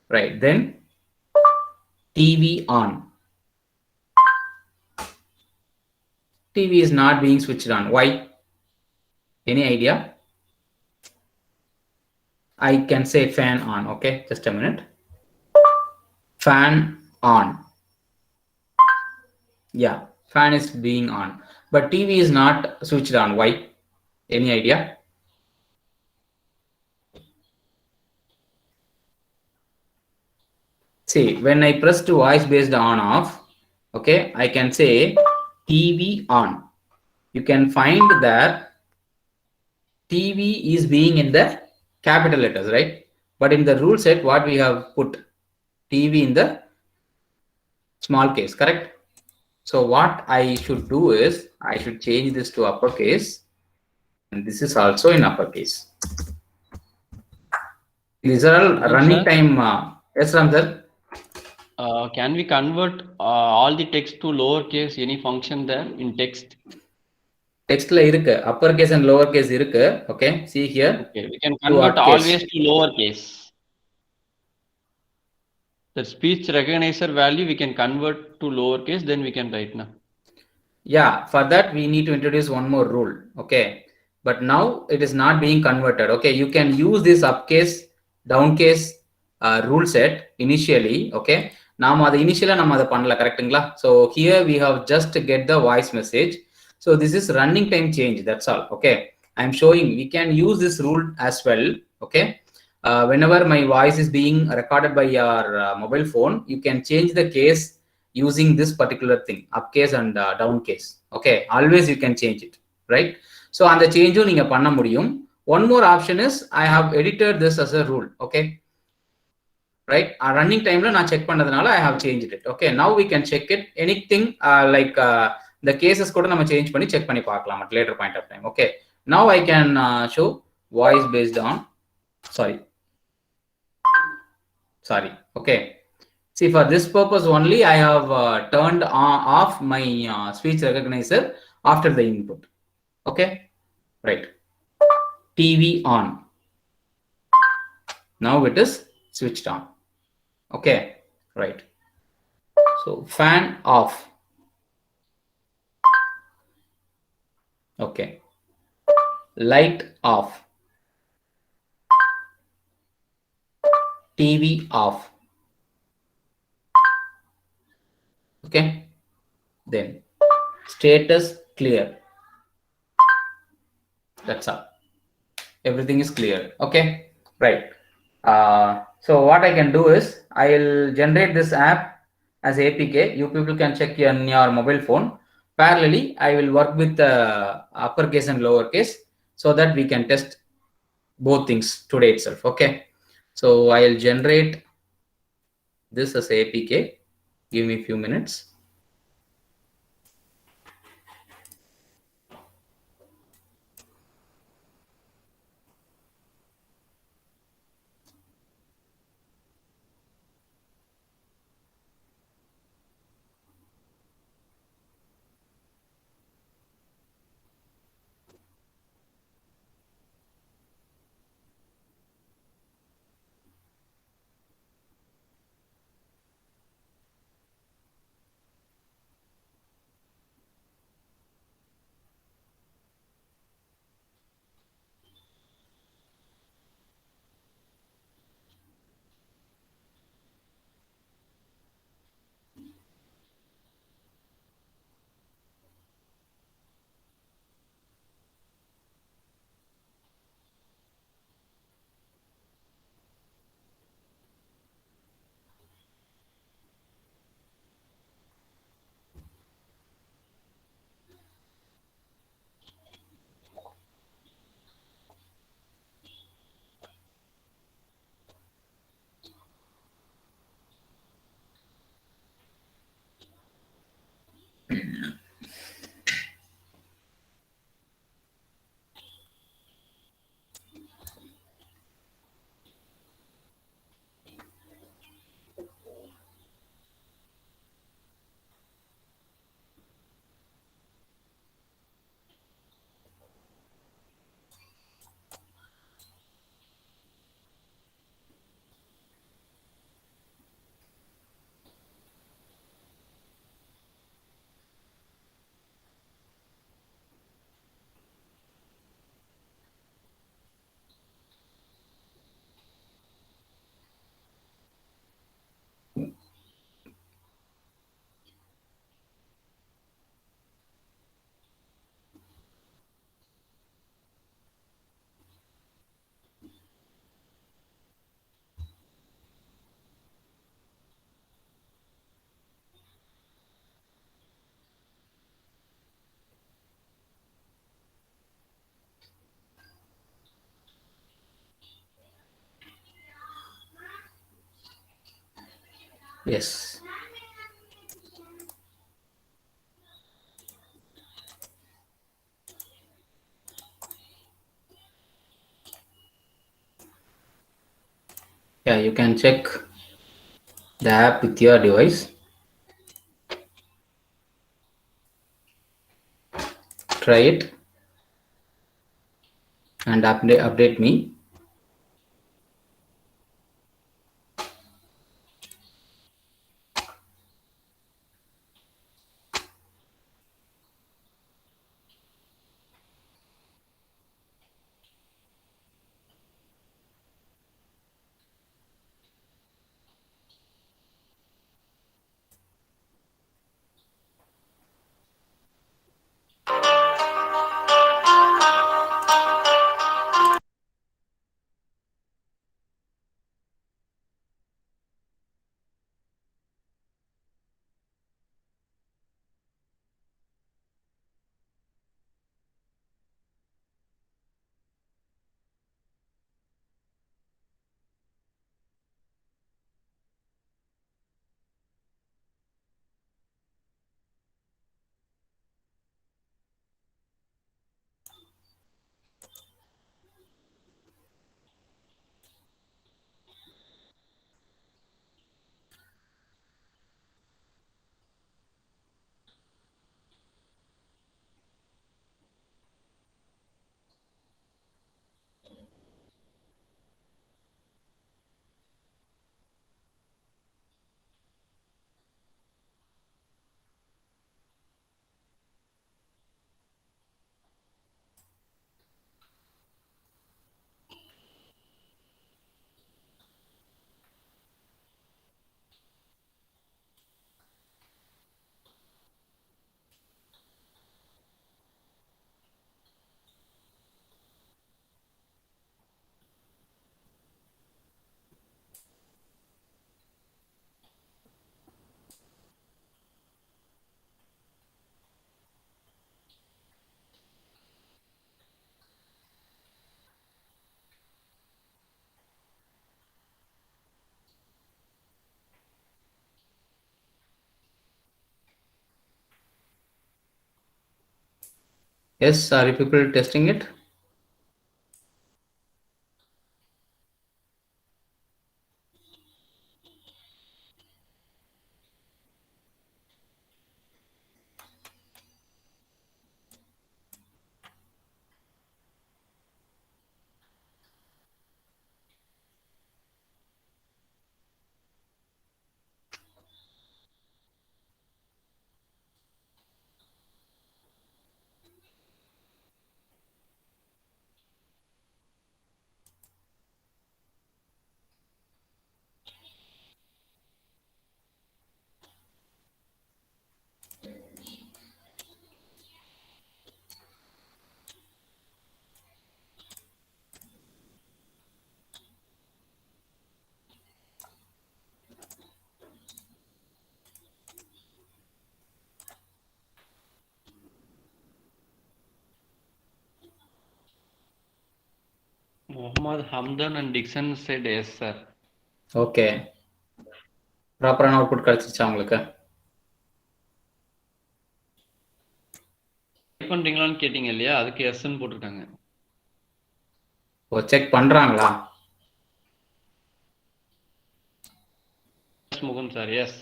right. Then TV on. TV is not being switched on. Why? Any idea? I can say fan on. Okay, just a minute. Fan on. Yeah, fan is being on, but TV is not switched on. Why? Any idea? See, when I press to voice based on off, okay, I can say TV on. You can find that TV is being in the capital letters, right? But in the rule set, what we have put TV in the small case, correct? So what I should do is I should change this to uppercase, and this is also in uppercase. These are all running Sir, time. Yes, Ramzan. can we convert all the text to lowercase? Any function there in text? Textல இருக்கு uppercase and lowercase இருக்கு. Okay, see here. Okay, we can To convert uppercase. always to lowercase. The speech recognizer value we can convert to lowercase, then we can write now. Yeah, for that we need to introduce one more rule. Okay, but now it is not being converted. Okay, you can use this upcase, downcase rule set initially. Okay, நாம அதை இனிஷியலா நம்ம அதை பண்ணல கரெக்ட்டுங்களா? So here we have just to get the voice message. So this is running time change. That's all. Okay, I'm showing we can use this rule as well. Okay, whenever my voice is being recorded by your mobile phone, you can change the case using this particular thing, upcase and downcase. Okay, always you can change it, right? So on the change நீங்க பண்ண முடியும். One more option is I have edited this as a rule. Okay, right? Running time la நான் check பண்ணதுனால I have changed it. Okay, now we can check it. Anything like the cases கூட நம்ம change பண்ணி check பண்ணி பார்க்கலாம் at later point of time. Okay, now I can show voice based on, sorry. Okay, see, for this purpose only I have turned off my speech recognizer after the input. Okay, right. TV on. Now it is switched on. Okay, right. So fan off. Okay, light off. TV off. Okay, then status clear. That's all. Everything is clear. Okay, right. So what I can do is I'll generate this app as APK. You people can check on your mobile phone. Parallelly, I will work with uppercase and lowercase so that we can test both things today itself. Okay, so I'll generate this as APK. Give me a few minutes. Yes. Yeah, you can check the app with your device. Try it and update me. Yes, are you people testing it? Mohammad Hamdan and Dixon said yes, sir. Okay, ப்ராப்பரான output கிடைச்சிருச்சா உங்களுக்கு? Try பண்றீங்களான்னு கேட்டீங்க இல்லையா, அதுக்கு எஸ்ன்னு போட்டிருக்காங்க. Oh, check பண்றாங்களா? Yes Mukund sir, yes.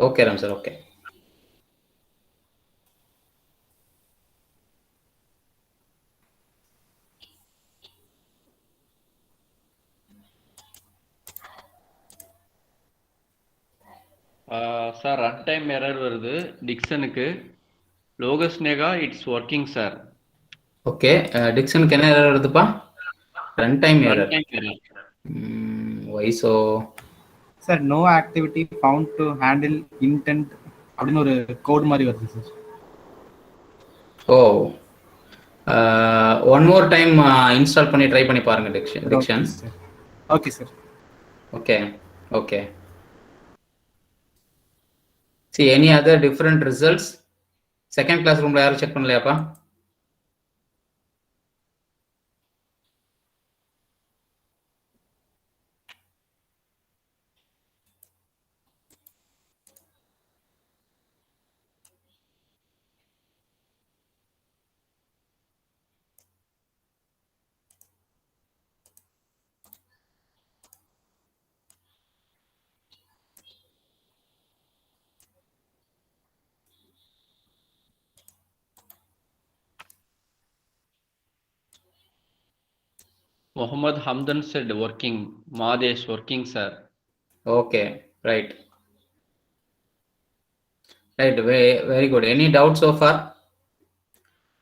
Okay Ram sir, okay. Sir run time error வருது டிக்சனுக்கு. Logasneha it's working sir. Okay, டிக்சனுக்கு என்ன எரர் வருதுப்பா? Run time run error. Time error. Why so? Sir no activity found to handle intent அப்படின்னு ஒரு code மாதிரி வருது சார். Oh, one more time install பண்ணி ட்ரை பண்ணி பாருங்க Dickson. Okay sir. Okay, okay. See any other different results? Second class ரூம்ல யாரும் செக் பண்ணலையாப்பா? Muhammad Hamdan said working. Madesh working, sir. Okay, right. Right, very good. Any doubts so far?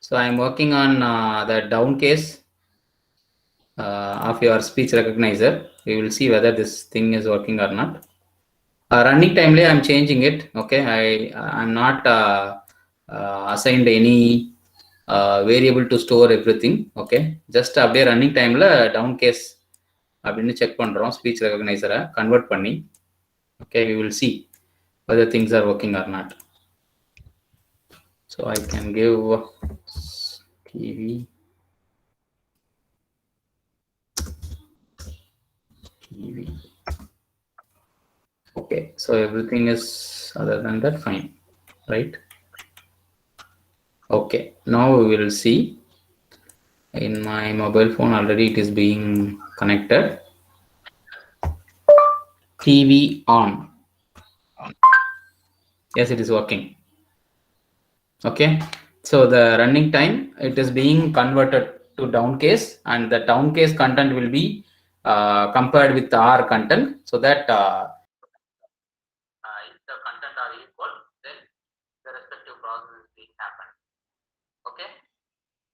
So I'm working on the down case of your speech recognizer. We will see whether this thing is working or not. Running timely, I'm changing it. Okay, I'm not assigned any variable to store everything. Okay, just அப்படியே running டைம்ல down case அப்படின்னு check பண்றோம் speech ரெகக்னைசரை convert பண்ணி. Okay, we will see whether things are working or not. So I can give TV. Okay, so everything is other than that fine, right? Okay, now we will see in my mobile phone already it is being connected. TV on. Yes, it is working. Okay, so the running time, it is being converted to down case, and the down case content will be compared with our content, so that if the content are equal, then the respective process is being happened. Okay,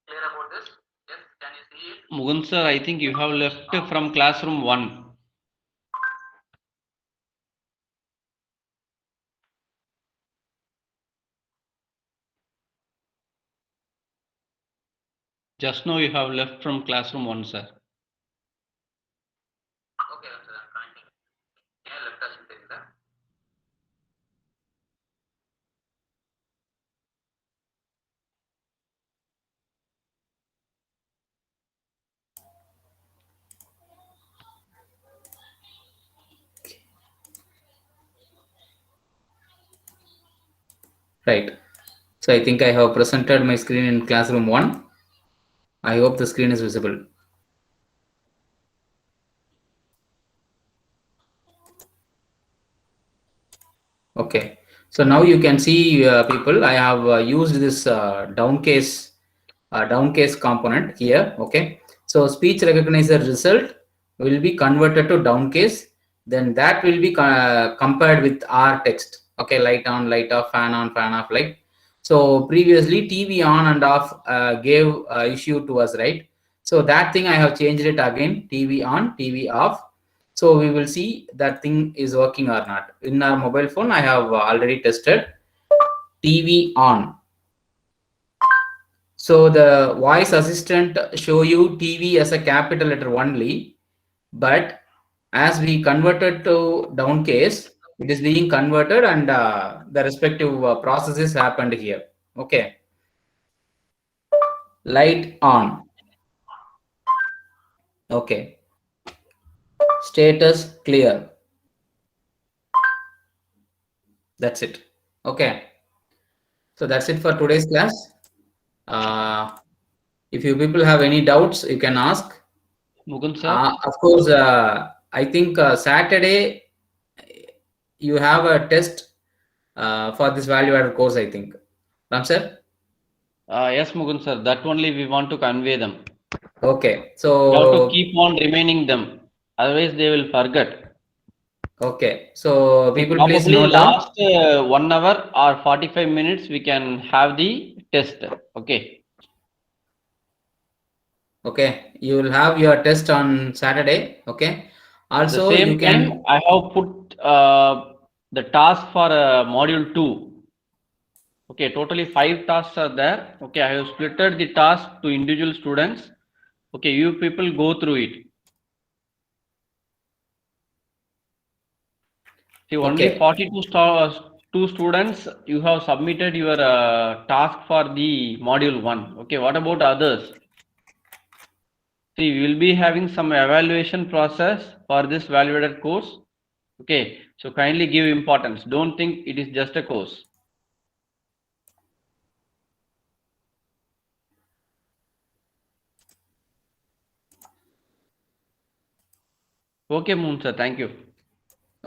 clear about this? Yes, can you see it? Mugun sir, I think you have left from classroom 1. Just now you have left from classroom 1, sir. Okay, sir, I'm trying. Yeah, let us take that. Right. So I think I have presented my screen in classroom 1. I hope the screen is visible. Okay. So now you can see people, I have used this down case component here. Okay. So speech recognizer result will be converted to down case. Then that will be compared with our text. Okay. Light on, light off, fan on, fan off, light. So previously TV on and off gave issue to us, right? So that thing I have changed it again, TV on, TV off. So we will see that thing is working or not. In our mobile phone, I have already tested TV on. So the voice assistant show you TV as a capital letter only, but as we converted to down case, it is being converted, and the respective processes happened here. Okay. Light on. Okay. Status clear. That's it. Okay. So that's it for today's class. If you people have any doubts, you can ask. Mugun sir? Of course, I think Saturday you have a test for this value-added course, I think. Ram sir? Yes, Mugun sir. That only we want to convey them. Okay. You have So to keep on remaining them. Otherwise, they will forget. okay. So people please Probably note down. last 1 hour or 45 minutes, we can have the test. Okay. Okay. You will have your test on Saturday. Okay. At the Also, same you can. time, I have put the task for module 2. Okay, totally 5 tasks are there. Okay, I have splitted the task to individual students. Okay, you people go through it. See, only Okay. 42 students, you have submitted your task for the module 1. Okay, what about others? See, we will be having some evaluation process for this value-added course. Okay, so kindly give importance. Don't think it is just a course. Okay, Moon sir, thank you.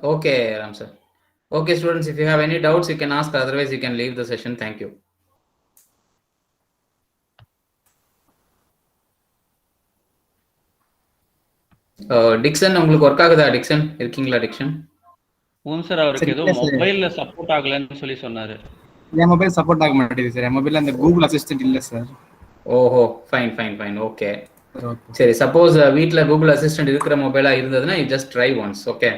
Okay, Ram sir. Okay, students, if you have any doubts, you can ask. Otherwise, you can leave the session. Thank you. Dickson உங்களுக்கு work ஆகுதா? Dickson இருக்கீங்களா? Dickson sir அவருக்கு சரி, ஏதோ இல்ல sir. மொபைல்ல support ஆகலன்னு சொல்லி சொன்னாரு. என் மொபைல் சப்போர்ட் ஆக மாட்டேங்குது சார். என் மொபைல்ல அந்த கூகுள் அசிஸ்டன்ட் இல்ல சார். ஓஹோ, fine fine fine, okay. Okay. சரி, சப்போஸ் வீட்டில் கூகுள் அசிஸ்டன்ட் இருக்கிற மொபைலாக இருந்ததுன்னா ஜஸ்ட் ட்ரை ஒன்ஸ், ஓகே.